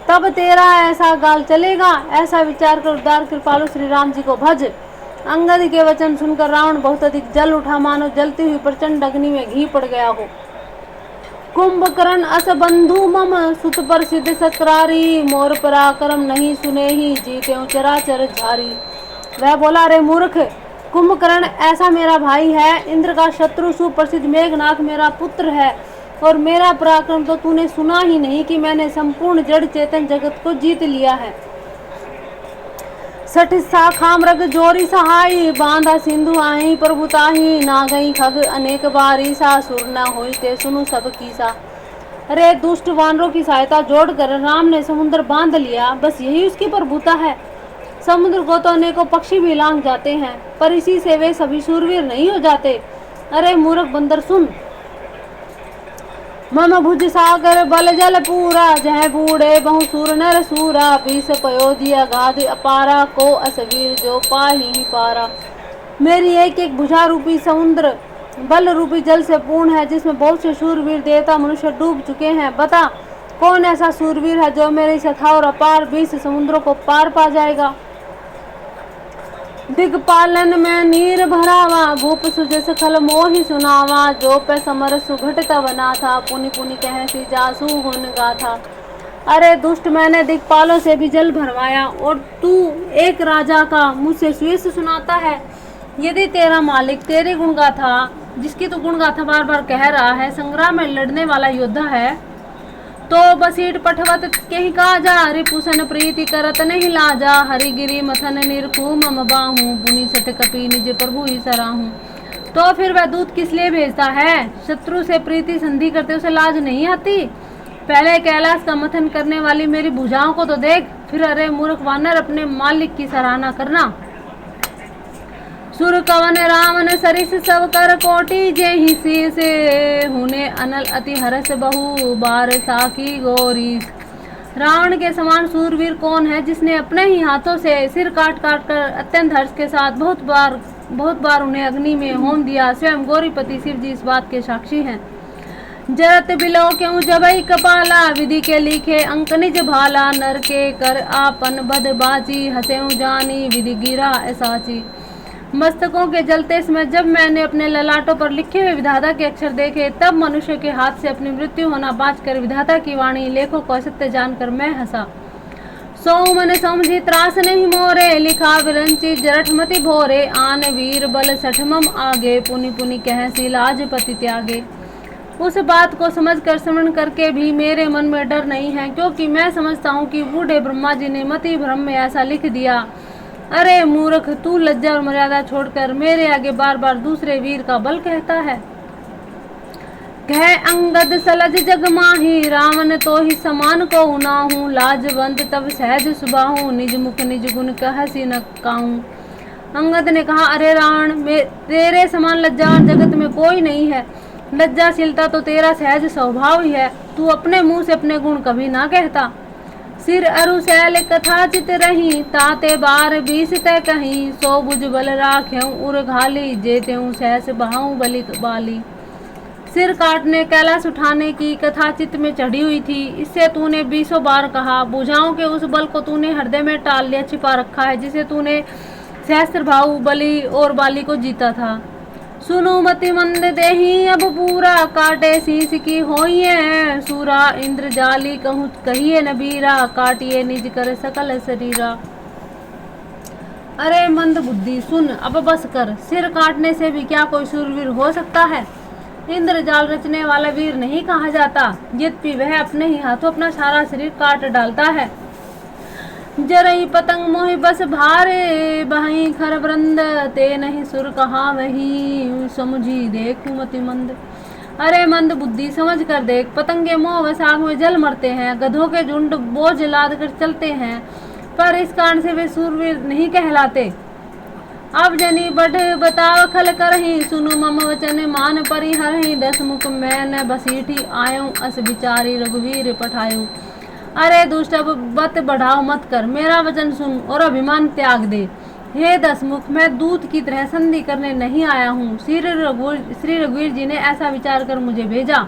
तब तेरा ऐसा गाल चलेगा, ऐसा विचार कर उदार कृपालु श्री राम जी को भज। अंगद के वचन सुनकर रावण बहुत अधिक जल उठा, मानो जलती हुई प्रचंड अग्नि में घी पड़ गया हो। कुंभकर्ण अस बंधु मम सुत पर सिद्ध सक्रारी मोर पराक्रम नहीं सुने ही जीते चराचर झारी। वह बोला, रे मूर्ख, कुंभकर्ण ऐसा मेरा भाई है, इंद्र का शत्रु सुप्रसिद्ध मेघनाथ मेरा पुत्र है और मेरा पराक्रम तो तूने सुना ही नहीं कि मैंने संपूर्ण जड़ चेतन जगत को जीत लिया है। 60 शाखा मृग जोरी सहाई बांधा सिंधु आई प्रभुताही ना गई खग अनेक बारी सा सुर न होई ते सुनु सब कीसा। अरे दुष्ट, वानरों की सहायता जोड़कर राम ने समुद्र बांध लिया, बस यही उसकी प्रभुता है। समुद्र को तो अनेकों पक्षी भी लांघ जाते हैं, पर इसी से वे सभी शूरवीर नहीं हो जाते। अरे मूर्ख बंदर सुन, मम भुज सागर बल जल पूरा जह बूढ़े बहु सूर नर सूरा बीस पयोधिया गाध अपारा को असवीर जो पाही पारा। मेरी एक एक भुजा रूपी समुद्र बल रूपी जल से पूर्ण है, जिसमें बहुत से शूरवीर देवता मनुष्य डूब चुके हैं। बता, कौन ऐसा शूरवीर है जो मेरे सथा और अपार 20 समुद्रों को पार पा जाएगा। दिग्पालन में नीर भरावा भूप सुजस खल मोहि सुनावा जो पे समर सुघट तवना था पुनि पुनि कह सी जासु हुन गाथा। अरे दुष्ट, मैंने दिक्पालों से भी जल भरवाया और तू एक राजा का मुझसे श्वेत सुनाता है। यदि तेरा मालिक तेरे गुणगाथा, जिसकी तू गुणगाथा बार बार कह रहा है, संग्राम में लड़ने वाला योद्धा है, तो बसीट पठवत कहीं काजा, रिपुसन प्रीति करत नहीं लाजा, हरिगिरी मथन निरखू मम बाहूं, पुनि सट कपि निज प्रभु ही सराहूं। तो फिर वह दूत किस लिए भेजता है? शत्रु से प्रीति संधि करते उसे लाज नहीं आती? पहले कैलाश का मथन करने वाली मेरी भुजाओं को तो देख, फिर अरे मूर्ख वानर अपने मालिक की सराहना करना। सुर कवन रावण सरिस सब कर कोटि, जेहि शीस हुने अनल अति हरस बहु, बार साकी गोरी। रावण के समान सूरवीर कौन है जिसने अपने ही हाथों से सिर काट काट कर अत्यंत हर्ष के साथ बहुत बार उन्हें अग्नि में होम दिया। स्वयं गौरीपति शिव जी इस बात के साक्षी हैं। जरत बिलो क्यों जबई कपाला, विधि के लिखे अंक निज भाला, नर के कर आपन बद बाची, हसेऊ जानी विधि गिरा ऐसाची। मस्तकों के जलते समय जब मैंने अपने ललाटों पर लिखे हुए विधाता के अक्षर देखे, तब मनुष्य के हाथ से अपनी मृत्यु होना बाँचकर विधाता की वाणी लेखों को असत्य जानकर मैं हंसा। सो मन समझी त्रास नहीं मोरे, लिखा विरंची जरठमति भोरे, आन वीर बल सठमम आगे, पुनि पुनि कह सीलाज पति त्यागे। उस बात को समझकर श्रवण करके भी मेरे मन में डर नहीं है, क्योंकि मैं समझता हूँ कि बूढ़े ब्रह्मा जी ने मति भ्रम में ऐसा लिख दिया। अरे मूर्ख, तू लज्जा और मर्यादा छोड़कर मेरे आगे बार बार दूसरे वीर का बल कहता है। कह अंगद सलज जग माही, रावण तो ही समान को उनाहूं, लाजवंत तब सहज सुबाहूं, निज मुख निज गुण कहसी न काहूं। अंगद ने कहा, अरे रावण, तेरे समान लज्जावान जगत में कोई नहीं है। लज्जाशीलता तो तेरा सहज स्वभाव ही है, तू अपने मुंह से अपने गुण कभी ना कहता। सिर अरु शैल कथा चित रही, ताते बार बीस तय कहीं, सो बुझ बल राख्यऊ उर घाली, जेतेऊ सहस बहाऊ बलि बाली। सिर काटने कैलाश उठाने की कथा चित्त में चढ़ी हुई थी, इससे तूने 20 बार कहा। भुजाओं के उस बल को तूने हृदय में टाल लिया, छिपा रखा है, जिसे तूने सहस्त्र भाऊ बलि और बाली को जीता था। सुनो मति मंद देही अब पूरा, काटे शीश की होइए सूरा, इंद्र जाली कहूँ कहिए नबीरा, काटिए निज कर सकल शरीरा। अरे मंद बुद्धि, सुन अब बस कर। सिर काटने से भी क्या कोई शूरवीर हो सकता है? इंद्र जाल रचने वाला वीर नहीं कहा जाता, यद्यपि वह अपने ही हाथों अपना सारा शरीर काट डालता है। जरई पतंग मोहि बस भारे, बहई खर वृंद ते नहीं सुर कहा वही, समझी देख मति मंद। अरे मंद बुद्धि, समझ कर देख, पतंगे मोह वश आग में जल मरते हैं, गधों के झुंड बोझ लाद कर चलते हैं, पर इस कारण से वे सूरवीर नहीं कहलाते। अब जनी बढ़ बताव खल करही, सुनु मम वचन मान परिहरही, 10 मुख मैं न बसीठी आयो, अस बिचारी रघुवीर पठायो। अरे दुष्ट, अब बत बढ़ाओ मत कर, मेरा वचन सुन और अभिमान त्याग दे। हे 10 मुख, मैं दूत की तरह संधि करने नहीं आया हूँ। श्री रघुवीर जी ने ऐसा विचार कर मुझे भेजा।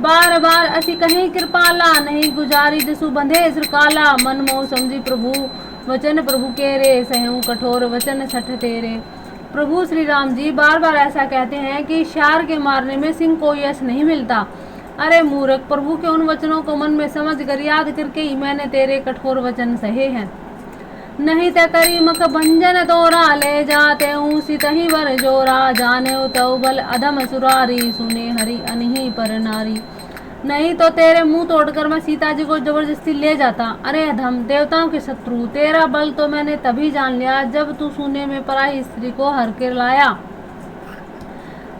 बार बार असी कहीं कृपाला, नहीं गुजारी जसु बंधे श्रकाला, मन मोह समझी प्रभु वचन प्रभु के रे, सहूं कठोर वचन सठ तेरे। प्रभु श्री राम जी बार बार ऐसा कहते हैं कि शार के मारने में सिंह को यश नहीं मिलता। अरे मूर्ख, प्रभु के उन वचनों को मन में समझ कर याद करके ही मैंने तेरे कठोर वचन सहे हैं। नहीं ते करी मख भंजन तोरा, ले जाते ऊसी तही वर जोरा, जाने तो बल अधम सुरारी, सुने हरि अनही पर नारी। नहीं तो तेरे मुंह तोड़कर मैं सीता जी को जबरदस्ती ले जाता। अरे अधम, देवताओं के शत्रु, तेरा बल तो मैंने तभी जान लिया जब तू सोने में पराई स्त्री को हर के लाया।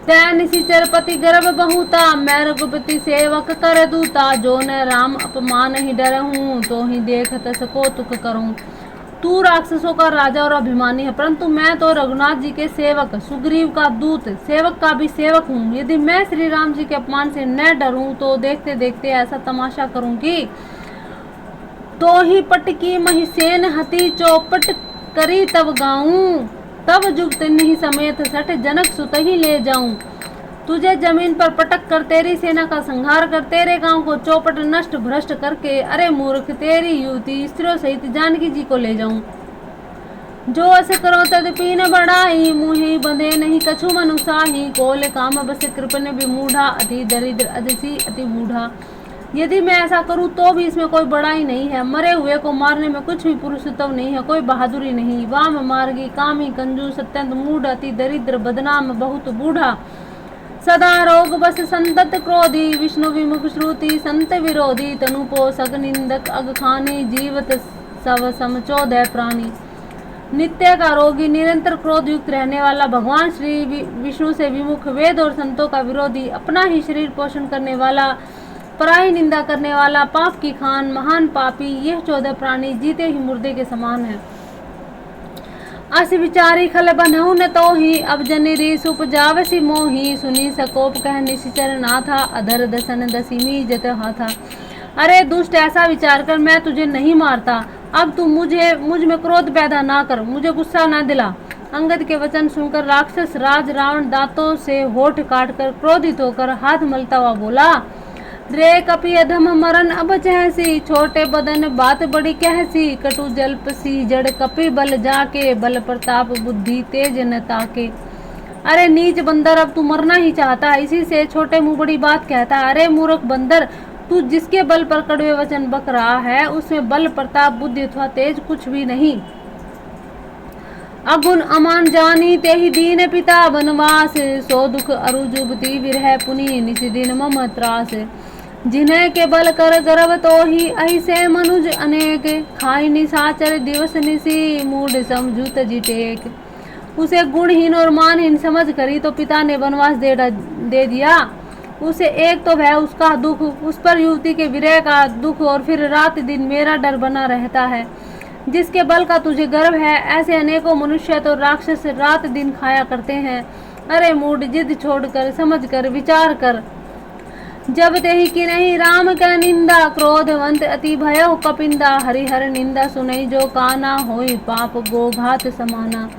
तैन चरपति गर्भ बहुता, मैं रघुपति सेवक कर दूता, जो न राम अपमान ही डरहूं, तो ही देखत सको तुक करूं। तू राक्षसों का राजा और अभिमानी है, परंतु मैं तो रघुनाथ जी के सेवक, सुग्रीव का दूत, सेवक का भी सेवक हूँ। यदि मैं श्री राम जी के अपमान से न डरूं तो देखते देखते ऐसा तमाशा करूंगी। तो ही पट की महिसेन हती, चौपट करी तब गाऊं, तब जुगत नहीं समेत सठ, जनक सुत ही ले जाऊं। तुझे जमीन पर पटक कर तेरी सेना का संहार कर तेरे गांव को चौपट नष्ट भ्रष्ट करके, अरे मूर्ख, तेरी युवती स्त्रियों सहित जानकी जी को ले जाऊं। जो अस करो तदपि न बढ़ाई, मुहि बंधे नहीं कछु मनुसाही, कोल काम बस कृपन विमूढ़ा, अति दरिद्र अजसी अति बूढ़ा। यदि मैं ऐसा करूं तो भी इसमें कोई बड़ाई नहीं है। मरे हुए को मारने में कुछ भी पुरुषोत्तम नहीं है, कोई बहादुरी नहीं। वाम मार्गी, कामी, कंजूस, अत्यंत मूढ़, अति दरिद्र, बदनाम, बहुत बूढ़ा, सदा रोग बस, संतत क्रोधी, विष्णु विमुख श्रुति, संत विरोधी, तनुपोषक, निंदक, अगखानी, जीवत सव समचोदय प्राणी। नित्य का रोगी, निरंतर क्रोध युक्त रहने वाला, भगवान श्री विष्णु से विमुख, वेद और संतों का विरोधी, अपना ही शरीर पोषण करने वाला, पराई निंदा करने वाला, पाप की खान, महान पापी, यह 14 प्राणी जीते ही मुर्दे के समान है। अस विचारी खल बनहु न तो ही, अब जनिरी सुपजावसी मोही, सुनी सकोप कह निश्चर नाथा, अधर दसन दसिमी जत हाथा। अरे दुष्ट, ऐसा विचार कर मैं तुझे नहीं मारता, अब तू मुझ में क्रोध पैदा ना कर, मुझे गुस्सा ना दिला। अंगद के वचन सुनकर राक्षस राज रावण दांतों से होठ काटकर क्रोधित होकर हाथ मलता हुआ बोला, रे कपि अधम मरण अब चहसी, छोटे बदन बात बड़ी कहसी, कटु जल्प सी जड़ कपि बल जाके, बल प्रताप बुद्धि तेज न ताके। अरे नीच बंदर, अब तू मरना ही चाहता है, इसी से छोटे मुंह बड़ी बात कहता है। अरे मूर्ख बंदर, तू जिसके बल पर कड़वे वचन बक रहा है, उसमें बल प्रताप बुद्धि अथवा तेज कुछ भी नहीं। अगुण अमान जानी तेहि दीन पिता बनवास, सो दुख अरु जुबती विरह पुनि निस दिन मम त्रास। जिन्हें के बल कर गर्व तो ही ऐसे मनुज अनेक, खाई निशाचर दिवस निसी मूढ़ समझुत जिटेक। उसे गुणहीन और मानहीन समझ करी तो पिता ने वनवास दे दिया। उसे एक तो भय उसका दुख, उस पर युवती के विरह का दुख, और फिर रात दिन मेरा डर बना रहता है। जिसके बल का तुझे गर्व है, ऐसे अनेकों मनुष्य तो राक्षस रात दिन खाया करते हैं। अरे मूढ़, जिद छोड़कर समझ कर विचार कर। जब तेहि की नहीं राम का निंदा, क्रोधवंत अति भयो कपिंदा, हरिहर निंदा सुनई जो काना, होई पाप गोघात समाना।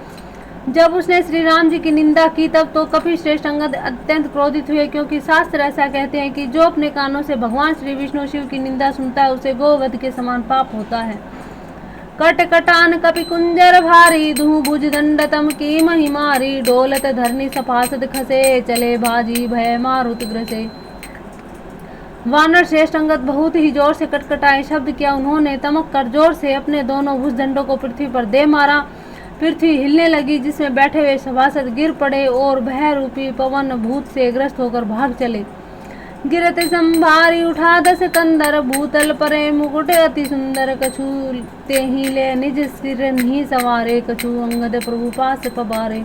जब उसने श्री राम जी की निंदा की तब तो कपि श्रेष्ठ अंगद अत्यंत क्रोधित हुए, क्योंकि शास्त्र ऐसा कहते हैं कि जो अपने कानों से भगवान श्री विष्णु शिव की निंदा सुनता है, उसे गोवध के समान पाप होता है। कट कटान कपि कुंजर भारी, धू भुज दंडतम की महिमारी, डोलत धरनी सपासद खसे, चले भाजी भय मारुत ग्रसे। वानर श्रेष्ठ अंगद बहुत ही जोर से कटकटाए शब्द किया। उन्होंने तमक कर जोर से अपने दोनों भुजदंडों को पृथ्वी पर दे मारा। पृथ्वी हिलने लगी, जिसमें बैठे हुए सभासद गिर पड़े और भय रूपी पवन भूत से ग्रस्त होकर भाग चले। गिरत संभारी उठा 10 कंदर, भूतल परे मुकुट अति सुंदर, कछु ते ही ले निज सिर नहीं सवारे, कछु अंगद प्रभु पास पबारे।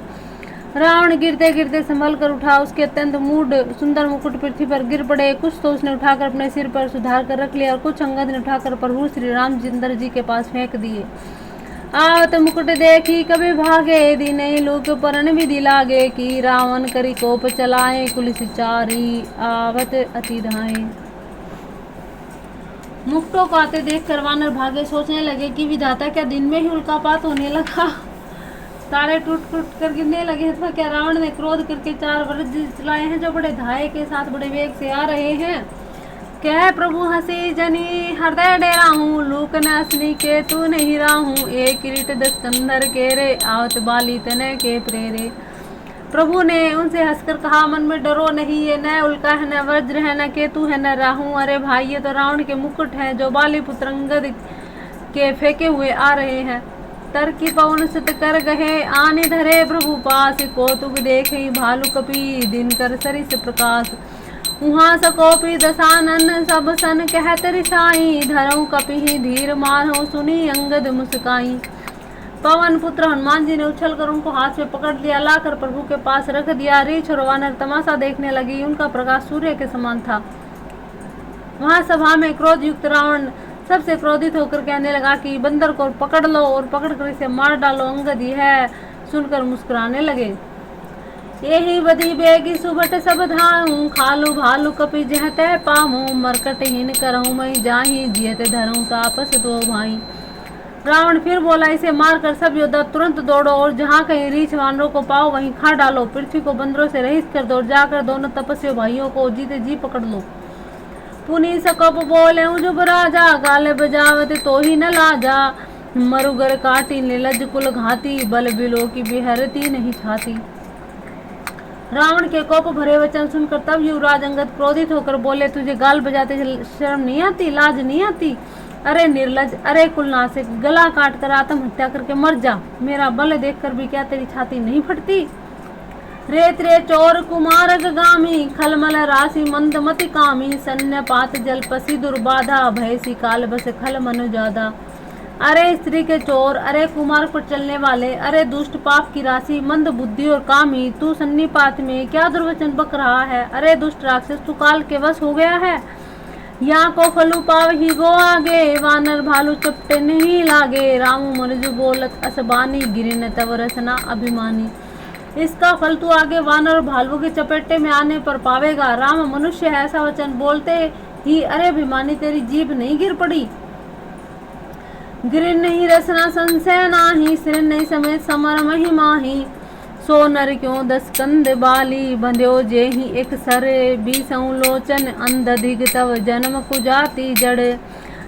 रावण गिरते गिरते संभल कर उठा, उसके अत्यंत मूढ़ सुंदर मुकुट पृथ्वी पर गिर पड़े। कुछ तो उसने उठाकर अपने सिर पर सुधार कर रख लिया और कुछ अंगद ने उठाकर प्रभु श्री रामचंद्र जी के पास फेंक दिए। आवत मुकुट देखी कभी भागे, दीने लोक परन विधि लागे, की रावण करी कोप चलाए, कुलिस चारी आवत अति धाए। मुकुटों को आते देख कर वानर भागे, सोचने लगे कि विधाता क्या दिन में ही उल्कापात होने लगा, तारे टूट टूट कर गिरने लगे, अथवा क्या रावण ने क्रोध करके 4 वज्र चलाए हैं जो बड़े धाये के साथ बड़े वेग से आ रहे हैं। कह प्रभु हंसी जनी हृदय डेरा हूँ, लूक न असनी के तू नहीं राहूँ, एक किरीट 10 कंधर के रे, आवत बाली तने के प्रेरे। प्रभु ने उनसे हंसकर कहा, मन में डरो नहीं, ये न उल्का है, न वज्र है, न केतु है, न राहू। अरे भाई, ये तो रावण के मुकुट हैं जो बाली पुत्र अंगद के फेंके हुए आ रहे हैं। तर की पवन सुत कर गहे, आने धरे प्रभु पास, कौतुक देखे भालु कपि दिन कर सरिस प्रकाश। उहाँ सकोपी दसानन सब सन कहत रिसाई, धरऊ कपि ही धीर मारहु सुनी अंगद मुस्काई। पवन पुत्र हनुमान जी ने उछल कर उनको हाथ में पकड़ लिया, लाकर प्रभु के पास रख दिया। रीछ और वानर तमाशा देखने लगी, उनका प्रकाश सूर्य के समान था। वहां सभा में क्रोध युक्त रावण सबसे क्रोधित होकर कहने लगा कि बंदर को पकड़ लो और पकड़कर इसे मार डालो। अंगद यह सुनकर मुस्कुराने लगे। यही बदी बेगी सुबट सब धाऊं, खालू भालू कपि जह तह पाऊं, मरकटहीन करऊं मैं जाही, जियत धरूं तापस दो भाई। रावण फिर बोला, इसे मारकर सब योद्धा तुरंत दौड़ो और जहाँ कहीं रीछ वानरों को पाओ वहीं खा डालो। पृथ्वी को बंदरों से रहित कर दो, जाकर दोनों तपस्वी भाइयों को जीते जी पकड़ लो। पुनि सकप बोले जुब राजा, गाल बजावत तो ही न लाजा, मरुगर काटी निर्लज कुल घाती, बल बिलो की बिहरती नहीं छाती। रावण के कोप भरे वचन सुनकर तब युवराज अंगद क्रोधित होकर बोले, तुझे गाल बजाते शर्म नहीं आती, लाज नहीं आती? अरे निर्लज, अरे कुलनासिक, गला काट कर आत्महत्या करके मर जा। मेरा बल देखकर भी क्या तेरी छाती नहीं फटती? रेत रे चोर कुमारक गामी, खलमल राशि मंदमति कामी, सन्य पात जलपसी दुर्बाधा, भयसी काल बस खल मनु जादा। अरे स्त्री के चोर, अरे कुमार पर चलने वाले, अरे दुष्ट पाप की राशि, मंद बुद्धि और कामी, तू सन्निपात में क्या दुर्वचन बक रहा है? अरे दुष्ट राक्षस, तू काल के वश हो गया है। यहाँ को फलू पाव ही गो आगे, वानर भालू चपटे नहीं लागे, रामू मनुजु बोलत असबानी, गिरिन तव रसना अभिमानी। इसका फल तू आगे वानर और भालू के चपेटे में आने पर पावेगा। राम मनुष्य है ऐसा वचन बोलते ही अरे अभिमानी तेरी जीभ नहीं गिर पड़ी? गिर नहीं रसना संशय नाही, सिर नहीं समेत समर महिमा ही। सो नर क्यों 10 कंद बाली, बंध्यो जे ही एक सर, बीसऊ लोचन अंधधिक, तव जन्म कुजाति जड़।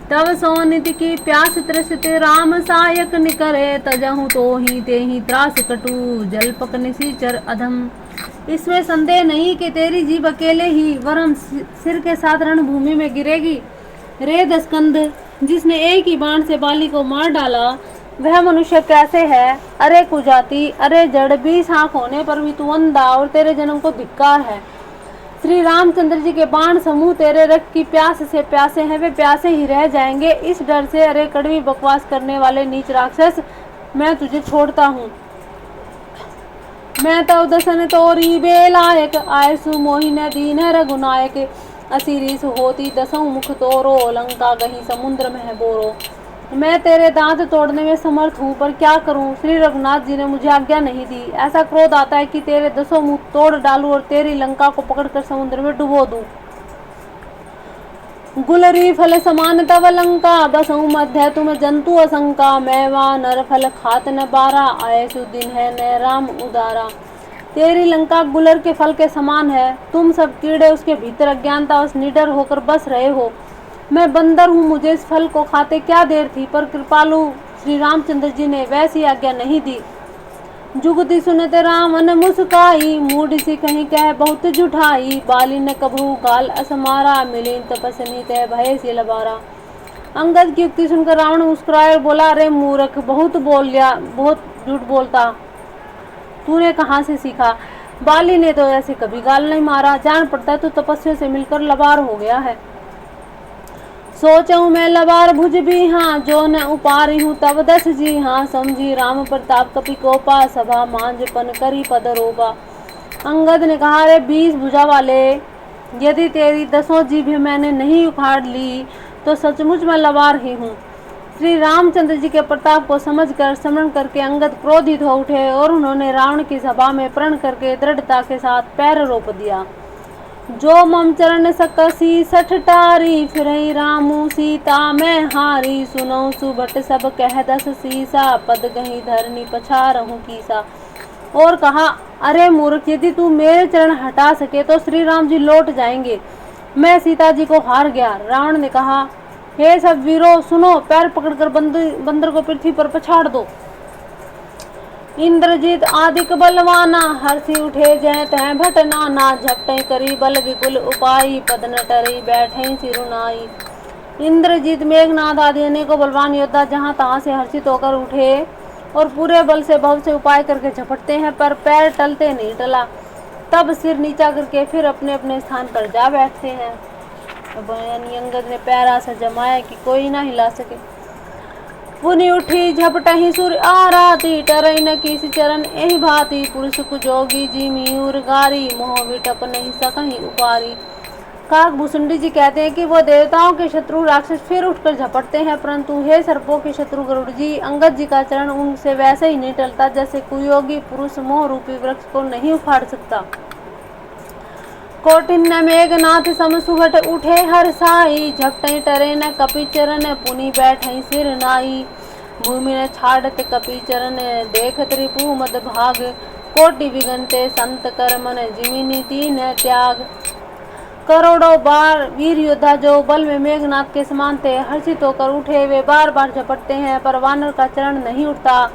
तब सोनित की प्यास त्रसित, राम सायक निकरे, तजहु तो ही ते ही त्रास कटु, जलपक निसीचर अधम। इसमें संदेह नहीं कि तेरी जीभ अकेले ही वरम सिर के साथ रणभूमि में गिरेगी। रे 10 कंद, जिसने एक ही बाण से बाली को मार डाला, वह मनुष्य कैसे है? अरे कुजाति, अरे जड़, 20 आंख होने पर भी तू अंधा, और तेरे जन्म को धिक्कार है। श्री रामचंद्र जी के बाण समूह तेरे रक्त की प्यास से प्यासे हैं, वे प्यासे ही रह जाएंगे। इस डर से अरे कड़वी बकवास करने वाले नीच राक्षस, मैं तुझे छोड़ता हूँ। मैं तव दसन तोरी बेलायक, आयसु मोहि न दीन रघुनायक। असीरीस होती 10 मुख तोरो, लंका गही समुद्र में बोरो। मैं तेरे दांत तोड़ने में समर्थ हूँ, पर क्या करूँ? श्री रघुनाथ जी ने मुझे आज्ञा नहीं दी। ऐसा क्रोध आता है कि तेरे 10 मुख तोड़ डालूं और तेरी लंका को पकड़कर समुद्र में डुबो दूं। गुलरी फल समान तव लंका, बसहु मध्य तुम जंतु असंका। मैं वानर फल खात न बारा, आयसु दिन है न राम उदारा। तेरी लंका गुलर के फल के समान है, तुम सब कीड़े उसके भीतर अज्ञानतावश निडर होकर बस रहे हो। मैं बंदर हूँ, मुझे इस फल को खाते क्या देर थी, पर कृपालु श्री रामचंद्र जी ने वैसी आज्ञा नहीं दी। जुगति सुनते रामन मुस्काई, मूड सी कहीं कह बहुत जुठाई। बाली न कभू गाल असमारा, मिली तपस्नी तय भय से लबारा। अंगद की युक्ति सुनकर रावण मुस्कुराया और बोला, अरे मूर्ख, बहुत बोल लिया, बहुत झूठ बोलता, तूने कहाँ से सीखा? बाली ने तो ऐसे कभी गाल नहीं मारा। जान पड़ता है तू तपस्या से मिलकर लबार हो गया है। सोचूं मैं लबार भुज भी हाँ, जो न उपारी हूँ तब 10 जी हाँ। समझी राम प्रताप कपि कोपा, सभा मांझपन करी पद रोपा। अंगद ने कहा, रे 20 भुजा वाले, यदि तेरी 10 जीभ मैंने नहीं उखाड़ ली तो सचमुच मैं लबार ही हूँ। श्री रामचंद्र जी के प्रताप को समझकर स्मरण करके अंगद क्रोधित हो उठे और उन्होंने रावण की सभा में प्रण करके दृढ़ता के साथ पैर रोप दिया। जो मम चरण सकसी 60 टारी, फिर रामू सीता मैं हारी। सुनो सुबट सब कह 10 सीसा, पद गही धरनी पछारहूँ कीसा। और कहा, अरे मूर्ख, यदि तू मेरे चरण हटा सके तो श्री राम जी लौट जाएंगे। मैं सीता जी को हार गया। रावण ने कहा, हे सब वीरों सुनो, पैर पकड़कर बंदर को पृथ्वी पर पछाड़ दो। इंद्रजीत आदिक बलवाना, हर्षि उठे जय तय भट नाना। झपटे करी बल विपुल उपाई, पद न टरी बैठे सिरुनाई। इंद्रजीत, मेघनाद आदि अनेकों बलवान योद्धा जहाँ तहाँ से हर्षित होकर उठे और पूरे बल से भव से उपाय करके झपटते हैं, पर पैर टलते नहीं टला। तब सिर नीचा करके फिर अपने अपने स्थान पर जा बैठते हैं। यानी अंगद ने पैरा से जमाया कि कोई ना हिला सके। पुनि उठी झपटही सुर आराती, टरई न किसी चरण एहि भांति। पुरुष कुजोगी जी मियूर गारी, मोह विटप नहीं सकहीं उपारी। काक भुसुंडी जी कहते हैं कि वो देवताओं के शत्रु राक्षस फिर उठकर झपटते हैं, परंतु हे सर्पों के शत्रु गरुड़ जी, अंगद जी का चरण उनसे वैसे ही नहीं टलता जैसे कुयोगी पुरुष मोह रूपी वृक्ष को नहीं उखाड़ सकता। कौटिन्य मेघनाथ सम सुभट उठे हर साई, झपटे टरे न कपि चरण पुनि बैठे सिर नाई। भूमि न छाड़त कपि चरण, देखत रिपु मद भाग। कोटि विगंते संत कर मन, जिमिनी तीन त्याग। करोड़ों बार वीर योद्धा जो बल में मेघनाथ के समान थे, हर्षित होकर उठे। वे बार बार झपटते हैं, पर वानर का चरण नहीं उठता।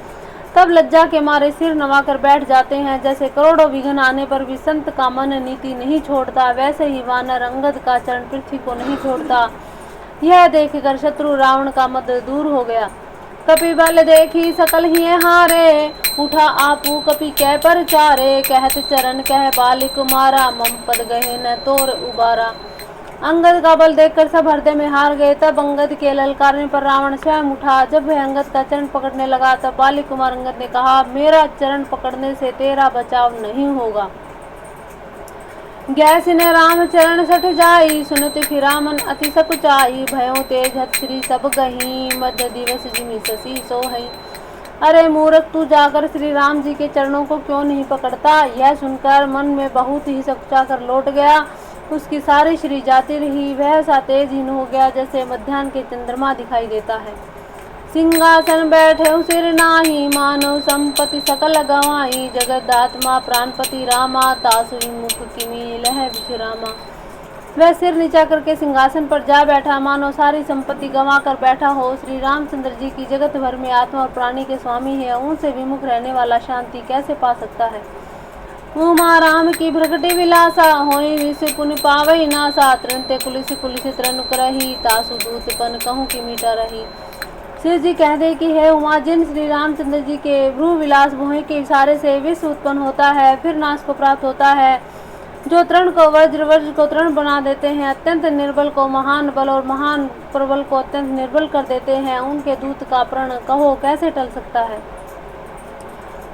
तब लज्जा के मारे सिर नवाकर बैठ जाते हैं। जैसे करोड़ों विघ्न आने पर भी संत का मन नीति नहीं छोड़ता, वैसे ही वानर अंगद का चरण पृथ्वी को नहीं छोड़ता। यह देखकर शत्रु रावण का मद दूर हो गया। कपि बल देखी सकल ही हारे, उठा आपू कपि कै पर चारे, कहत चरण कह बालिक मारा, मम पद गहे न तोर उबारा। अंगद का बल देखकर सब हृदय में हार गए। तब अंगद के ललकारने पर रावण स्वयं उठा। जब वह अंगद का चरण पकड़ने लगा तब बालिक कुमार अंगद ने कहा, मेरा चरण पकड़ने से तेरा बचाव नहीं होगा। गैस ने राम चरण सठ जाई, सुनति फिर रामन अति सकुचाई, भयो तेज हत श्री सब गही, मध्य दिवस जिमि शशि सोहई। अरे मूर्ख, तू जाकर श्री राम जी के चरणों को क्यों नहीं पकड़ता। यह सुनकर मन में बहुत ही सकुचा कर लौट गया। उसकी सारी श्री जाति रही, वह सा तेजहीन हो गया जैसे मध्याह्न के चंद्रमा दिखाई देता है। सिंहासन बैठे सिर नाही, मानव संपत्ति सकल गवाई, जगदात्मा प्राणपति रामा, तासु मुख किमी लह विश्रामा। वह सिर नीचा करके सिंहासन पर जा बैठा, मानो सारी संपत्ति गंवा कर बैठा हो। श्री रामचंद्र जी की जगत भर में आत्मा और प्राणी के स्वामी है, उनसे विमुख रहने वाला शांति कैसे पा सकता है। उमा राम की भ्रगटी विलासा, होई विश्व पुण्य पावई नासा, त्रंते कुलिस कुलिस त्रनुक रही, तासु दूत पन कहूँ की मीठा रही। शिव जी कहते कि हे उमा, जिन श्री रामचंद्र जी के भ्रू विलास भुएं के इशारे से विश्व उत्पन्न होता है, फिर नाश को प्राप्त होता है, जो तृण को वज्र, वज्र को तृण बना देते हैं, अत्यंत निर्बल को महान बल और महान प्रबल को अत्यंत निर्बल कर देते हैं, उनके दूत का प्रण कहो कैसे टल सकता है।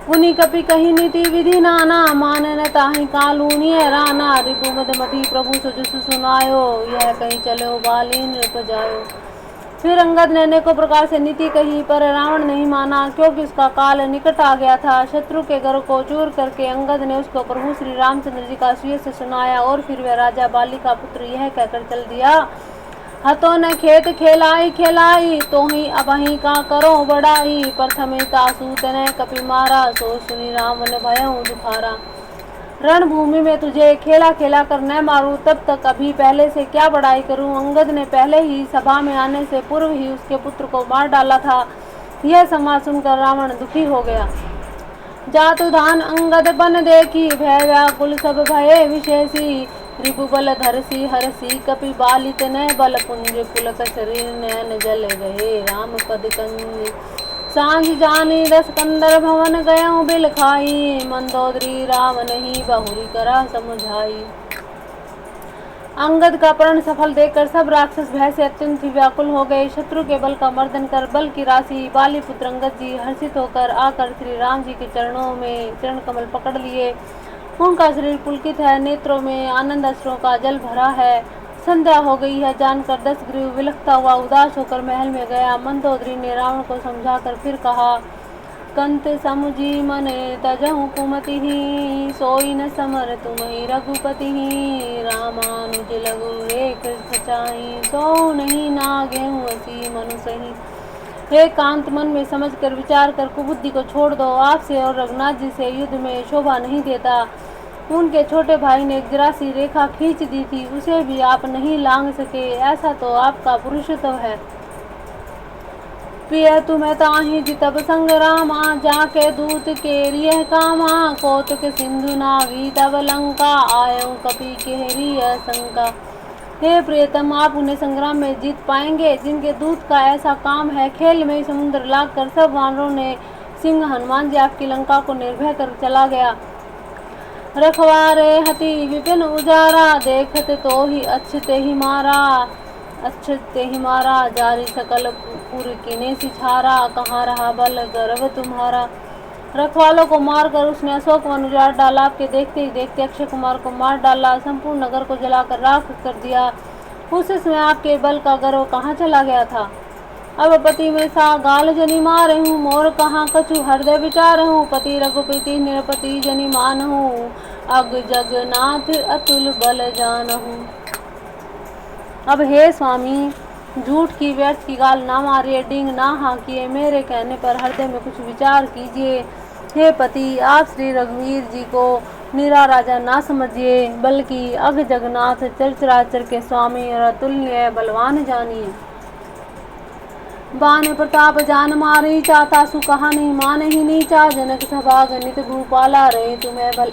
पुनि कपि कही नीति विधि नाना, मानन ताहि कालूनिय राना, रिपु मदमति प्रभु सुजसु सुनायो, यह कहीं चलो बालीन नृप जायो। फिर अंगद ने अनेकों प्रकार से नीति कही, पर रावण नहीं माना, क्योंकि उसका काल निकट आ गया था। शत्रु के घर को चूर करके अंगद ने उसको प्रभु श्री रामचंद्र जी का सुय से सुनाया, और फिर वह राजा बाली का पुत्र यह कहकर चल दिया, हतो न खेत खेलाई खेलाई, तो ही अबही का करो बड़ाई, प्रथमे तासु तने कपि मारा, सो सुनि रावण भयउ दुखारा। रणभूमि में तुझे खेला खेला कर न मारूं, तब तक अभी पहले से क्या बड़ाई करूं। अंगद ने पहले ही सभा में आने से पूर्व ही उसके पुत्र को मार डाला था। यह समाचार सुनकर रावण दुखी हो गया। जातु धान अंगद बन देखी, भय व्याकुल सब भये विशेषी, रिपु बल धरसी हरसी, कपि बालित न बल पुंज, पुलक शरीर नयन जल गए, राम पद कंज। सांझ जानी दस कंदर भवन गयऊ बिल खाई, मंदोदरी राम नहीं बहुरी करा समझाई। अंगद का प्रण सफल देखकर सब राक्षस भय से अत्यंत व्याकुल हो गए। शत्रु के बल का मर्दन कर बल की राशि बाली पुत्र अंगद जी हर्षित होकर आकर श्री राम जी के चरणों में चरण कमल पकड़ लिए। उनका शरीर पुलकित है, नेत्रों में आनंद अश्रुओं का जल भरा है। संध्या हो गई है जानकर दशग्रीव विलखता हुआ उदास होकर महल में गया। मंदोदरी ने रावण को समझाकर फिर कहा, कंत समुझी मने तजहु कुमति, सोई न समर तुम्हि रघुपति, रामानुज लघु रेख सचाई, सो नहीं नागेहु असी मनुसही। हे कांत, मन में समझ कर विचार कर कुबुद्धि को छोड़ दो। आपसे और रघुनाथ जी से युद्ध में शोभा नहीं देता। उनके छोटे भाई ने एक जरा सी रेखा खींच दी थी, उसे भी आप नहीं लांघ सके, ऐसा तो आपका पुरुषत्व है। प्रिय तुम्हें ताहि जितब संग्रामा, जाके दूत केरिय कामा, कौतुक सिंधु नावी तब लंका, आयऊ कपि केहरी शंका। हे प्रियतम, आप उन्हें संग्राम में जीत पाएंगे जिनके दूत का ऐसा काम है। खेल में समुद्र लाग कर सब वानरों ने सिंह हनुमान जी आपकी लंका को निर्भय कर चला गया। रखवारे हति विपिन उजारा, देखत तो ही अच्छते ही मारा, जारी सकल पुर किने सिछारा, कहाँ रहा बल गर्व तुम्हारा। रखवालों को मारकर उसने अशोक वन उजाड़ डाला। आपके देखते ही देखते अक्षय कुमार को मार डाला, संपूर्ण नगर को जलाकर राख कर दिया। उस समय आपके बल का गर्व कहाँ चला गया था। अब पति में सा गाल जनी मारे हूँ, मोर कहाँ कछु हृदय विचार हूँ, पति रघुपति निरपति जनी मान हूँ, अग जगन्नाथ अतुल बल जान हूँ। अब हे स्वामी, झूठ की व्यर्थ की गाल ना मारिए, डिंग ना हाँकिए, मेरे कहने पर हृदय में कुछ विचार कीजिए। हे पति, आप श्री रघुवीर जी को निरा राजा ना समझिए, बल्कि अग जगन्नाथ चरचराचर के स्वामी और अतुल्य बलवान जानिए। बान प्रताप जान मारी, चाता सु कहा नहीं माने ही नीचा, जनक सभा गणित भूपाला, रहे तुम्हें बल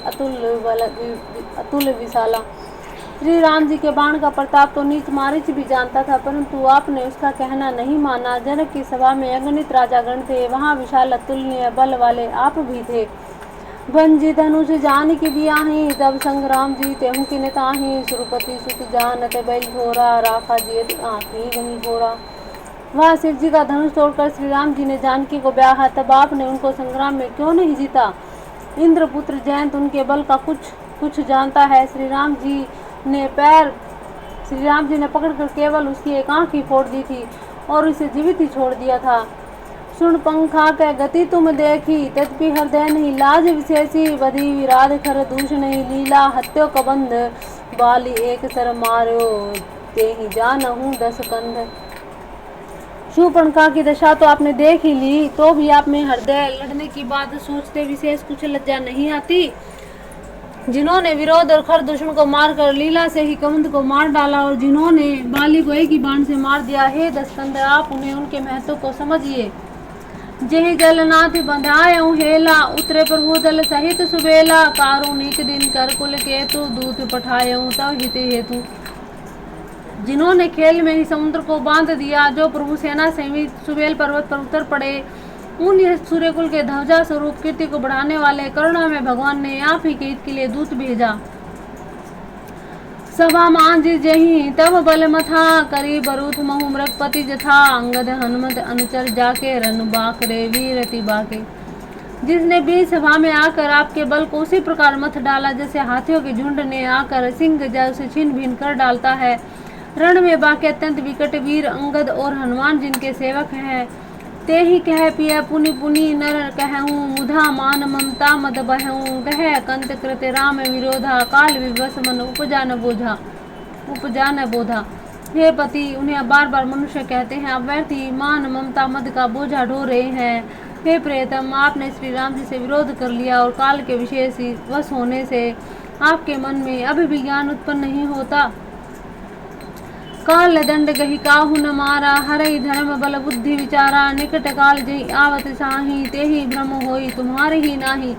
अतुल विशाला। श्री राम जी के बाण का प्रताप तो नीच मारीच भी जानता था, परंतु आपने उसका कहना नहीं माना। जनक की सभा में अगणित राजागण थे, वहाँ विशाल अतुलनीय बल वाले आप भी थे। भंजी धनुष जान की बियाही, तब संग्राम जी तेहू की नेताही, सुरपति सुत जानत बैल घोरा, राखा जियत आँखी गही घोरा। वह शिव जी का धनुष तोड़कर श्री राम जी ने जानकी को ब्याहा, तब आपने उनको संग्राम में क्यों नहीं जीता। इंद्रपुत्र जयंत उनके बल का कुछ जानता है। श्री राम जी ने पकड़कर केवल उसकी एक आँख ही फोड़ दी थी और उसे जीवित ही छोड़ दिया था। सुन पंखा के गति तुम देखी, तदपि हृदय नहीं लाज विशेषी, बधी विराध खर दूष नहीं लीला, हत्यो कबंध बाली एक सर मार्यो, ते ही जानहूं 10 कंध। शूर्पणखा की दशा तो आपने देख ही ली, तो भी आप में हृदय लड़ने की बात सोचते विशेष कुछ लज्जा नहीं आती। जिन्होंने विरोध और खर दुश्मन को मारकर लीला से ही कबंध को मार डाला, और जिन्होंने बाली को एक ही बाण से मार दिया, हे 10 कंध, आप उन्हें उनके महत्व को समझिए। जेहि जलनाथ बंधायऊ हेला, उतरे प्रभु दल सहित सुबेला, कारुणिक दिन कर कुल केतु, दूत पठायऊ तव हित हेतु। जिन्होंने खेल में ही समुद्र को बांध दिया, जो प्रभु सेना सहित सुबेल पर्वत पर उतर पड़े, उन सूर्यकुल के ध्वजा स्वरूप कीर्ति को बढ़ाने वाले करुणा में भगवान ने आप ही के हित के लिए दूत भेजा। सभा मांझ जही तब बल मथा, करी बरूथ महु मृगपति जथा, अंगद हनुमत अनुचर जाके, रन बाकरे वीरति बाके। जिसने भी सभा में आकर आपके बल को उसी प्रकार मथ डाला, जैसे हाथियों के झुंड ने आकर सिंह जय उसे छीन भीन कर डालता है। रण में बाके अत्यंत विकट वीर अंगद और हनुमान जिनके सेवक हैं, ते ही कह पिय पुनि पुनि नर कहूँ, मुधा मान ममता मद बहूँ, कह कंत कृत राम विरोधा, काल विवश मन उपजा न बोधा। हे पति, उन्हें बार बार मनुष्य कहते हैं, आप व्यर्थ ही मान ममता मद का बोझा ढो रहे हैं। हे प्रियतम, आपने श्री राम जी से विरोध कर लिया और काल के विशेष वश होने से आपके मन में अभी भी ज्ञान उत्पन्न नहीं होता। काल दंड गही काहू न मारा, हरई धर्म बल बुद्धि विचारा, निकट काल जही आवत साही, ते ही भ्रम होई तुम्हारे ही नाही।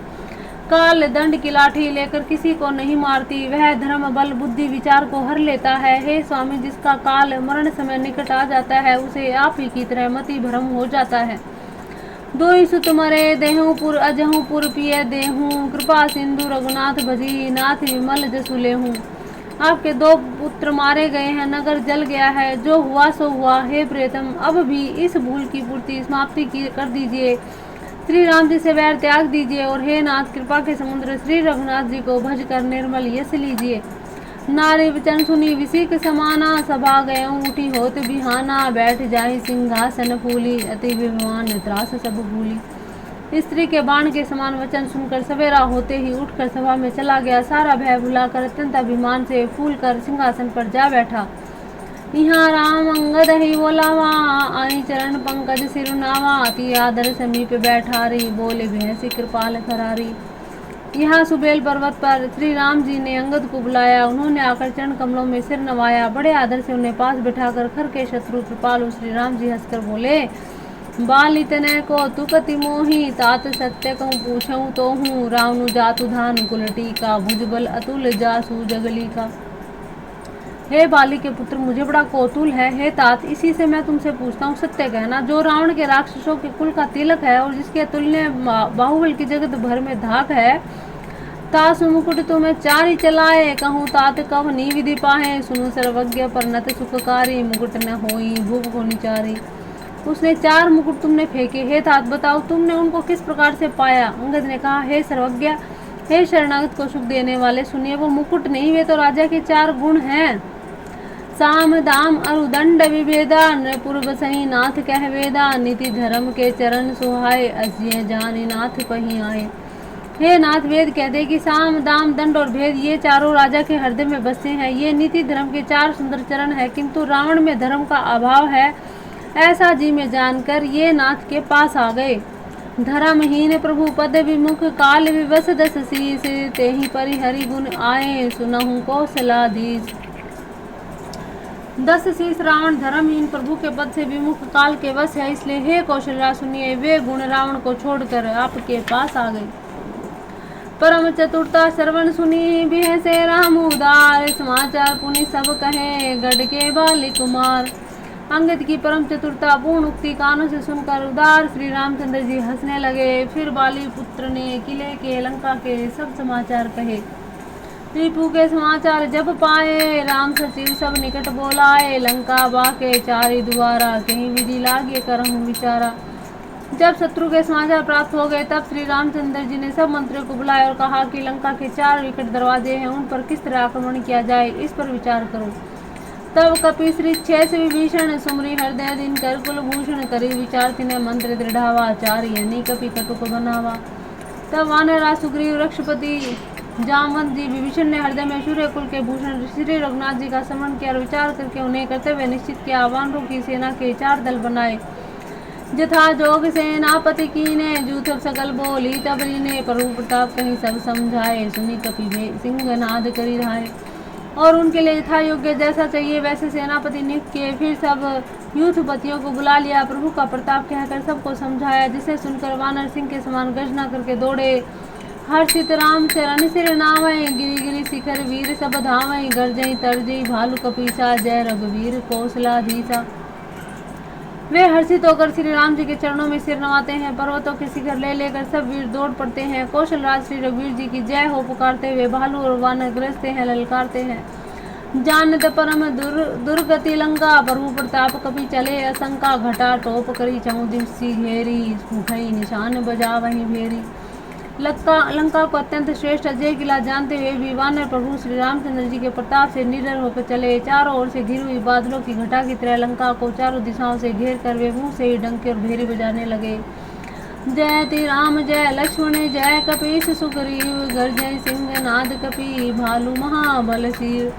काल दंड की लाठी लेकर किसी को नहीं मारती, वह धर्म बल बुद्धि विचार को हर लेता है। हे स्वामी, जिसका काल मरण समय निकट आ जाता है, उसे आप ही की तरह मति भ्रम हो जाता है। दोई सुत मरे देहूं पुर अजहूं पुर पिय देहूं, कृपा सिंधु रघुनाथ भजी, नाथ विमल जसु लेहूं। आपके 2 पुत्र मारे गए हैं, नगर जल गया है, जो हुआ सो हुआ। हे प्रियतम, अब भी इस भूल की पूर्ति समाप्ति कर दीजिए, श्री राम जी से वैर त्याग दीजिए, और हे नाथ, कृपा के समुद्र श्री रघुनाथ जी को भज कर निर्मल यश लीजिए। नारी वचन सुनी विसिक समाना, सभा गए उठी होत बिहाना, बैठ जाहि सिंहासन फूली, अति विमान त्रास सब भूली। स्त्री के बाण के समान वचन सुनकर सवेरा होते ही उठकर सभा में चला गया, सारा भय भुलाकर अत्यंत अभिमान से फूल कर सिंहासन पर जा बैठा। यहाँ राम अंगद ही बोलावा, आई चरण पंकज सिरुनावा, अति आदर समीप बैठारी, बोले भैंसी कृपाल करारी। यहाँ सुबेल पर्वत पर श्री राम जी ने अंगद को बुलाया, उन्होंने आकर चरण कमलों में सिर नवाया, बड़े आदर से उन्हें पास बिठाकर खर के शत्रु कृपालु श्री राम जी हंसकर बोले, बाली तनय को तु कति मोही, तात सत्य कहूँ पूछऊँ तो हूँ, रावनु जातु धान कुलटी का, भुजबल अतुल जासु जगली का। हे बाली के पुत्र, मुझे बड़ा कौतूल है। हे तात, इसी से मैं तुमसे पूछता हूँ, सत्य कहना, जो रावण के राक्षसों के कुल का तिलक है और जिसके अतुल्य बाहुबल की जगत भर में धाक है, तासु मुकुट तुम्हें 4 ही चलाए, कहूँ तात कव नी विधि पाहे, सुनु सर्वज्ञ परनत सुखकारी, मुकुट न होई भूप को निचारी। उसने 4 मुकुट तुमने फेंके, हे तात बताओ तुमने उनको किस प्रकार से पाया। अंगद ने कहा, हे सर्वज्ञ, हे शरणागत को सुख देने वाले, सुनिए, वो मुकुट नहीं, वे तो राजा के 4 गुण हैं। साम दाम अरुदंड विभेदा, नृपुर बसही नाथ कह वेदा, नीति धर्म के चरण सुहाए, अज्ञ जानी नाथ पही आए। हे नाथ, वेद कहते कि साम दाम दंड और भेद ये चारों राजा के हृदय में बसे हैं। ये नीति धर्म के 4 सुंदर चरण है, किंतु रावण में धर्म का अभाव है, ऐसा जी में जानकर ये नाथ के पास आ गए। धर्महीन प्रभु पद विमुख, काल विवश 10 शीस, तेहि परि हरि गुण आए, सुनहु कौशलाधीश। 10 शीश रावण धर्महीन प्रभु के पद से विमुख काल के वश है, इसलिए हे कौशल्या सुनिए, वे गुण रावण को छोड़कर आपके पास आ गई। परम चतुरता श्रवण सुनी भी है से राम उदार, समाचार पुनि सब कहे गढ़ के बाली कुमार। अंगद की परम चतुरता पूर्ण उक्ति कानों से सुनकर उदार श्री रामचंद्र जी हंसने लगे। फिर बाली पुत्र ने किले के लंका के सब समाचार कहे। रिपु के समाचार जब पाए, राम सचिव सब निकट बोलाए। लंका बाके चारि द्वारा, कहीं विधि लागे करहूँ विचारा। जब शत्रु के समाचार प्राप्त हो गए, तब श्री रामचंद्र जी ने सब मंत्रियों को बुलाया और कहा कि लंका के 4 विकट दरवाजे हैं, उन पर किस तरह आक्रमण किया जाए, इस पर विचार करो। तब कपि श्री 6 विभीषण, सुमरी हृदय दिन कर कुलभूषण। करी विचार तिन्हें मंत्र दृढ़ावा, 4 यानी कपि कटुक बनावा। तब वानरा सुग्रीव रक्षपति जामवंत जी विभीषण ने हृदय में सूर्य कुल के भूषण श्री रघुनाथ जी का स्मरण किया और विचार करके उन्हें कर्तव्य निश्चित किया। वानरों की सेना के 4 दल बनाए, जथा जोग सेनापति कीने। जूथ सकल बोली तब रीने, प्रभु प्रताप कहीं सब समझाए। सुनी कपि सिंह नाद करी रहाए, और उनके लिए यथा योग्य जैसा चाहिए वैसे सेनापति नियुक्त किए। फिर सब यूथपतियों को बुला लिया, प्रभु का प्रताप कहकर सबको समझाया, जिसे सुनकर वानर सिंह के समान गर्जना करके दौड़े। हर्षित राम से रणसिर नावै, गिरी गिरी शिखर वीर सब धावै। गर्जई तरजई भालू कपीसा, जय रघुवीर कौशलाधीसा। वे हर्षित होकर श्री राम जी के चरणों में सिर नवाते हैं। पर्वतों के शिखर ले लेकर सब वीर दौड़ पड़ते हैं। कौशलराज श्री रघुवीर जी की जय हो पुकारते हुए भालू और वानर गरजते हैं, ललकारते हैं। जानत परम दुर्गति लंका, प्रभु प्रताप कपि चले असंका। घटा टोप करी 14 दिवसी घेरी, भई निशान बजा वहीं भेरी। लंका को अत्यंत श्रेष्ठ अजय किला जानते हुए भी वानर प्रभु श्री रामचंद्र जी के प्रताप से निडर होकर चले। चारों ओर से घिरी हुई बादलों की घटा की तरह लंका को चारों दिशाओं से घेर कर वे मुंह से ही डंके और भेरी बजाने लगे। जय ति राम जय लक्ष्मण जय कपीस सुग्रीव, गर्जय सिंह नाद कपि भालू महाबल शीर।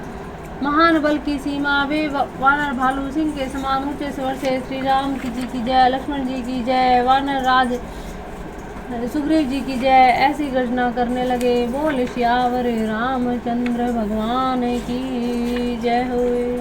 महान बल की सीमा वे वानर भालू सिंह के समान ऊंचे स्वर से श्री राम जी की जय, लक्ष्मण जी की जय, वानर राज सुग्रीव जी की जय ऐसी गर्जना करने लगे। बोल श्यावर रामचंद्र भगवान की जय होए।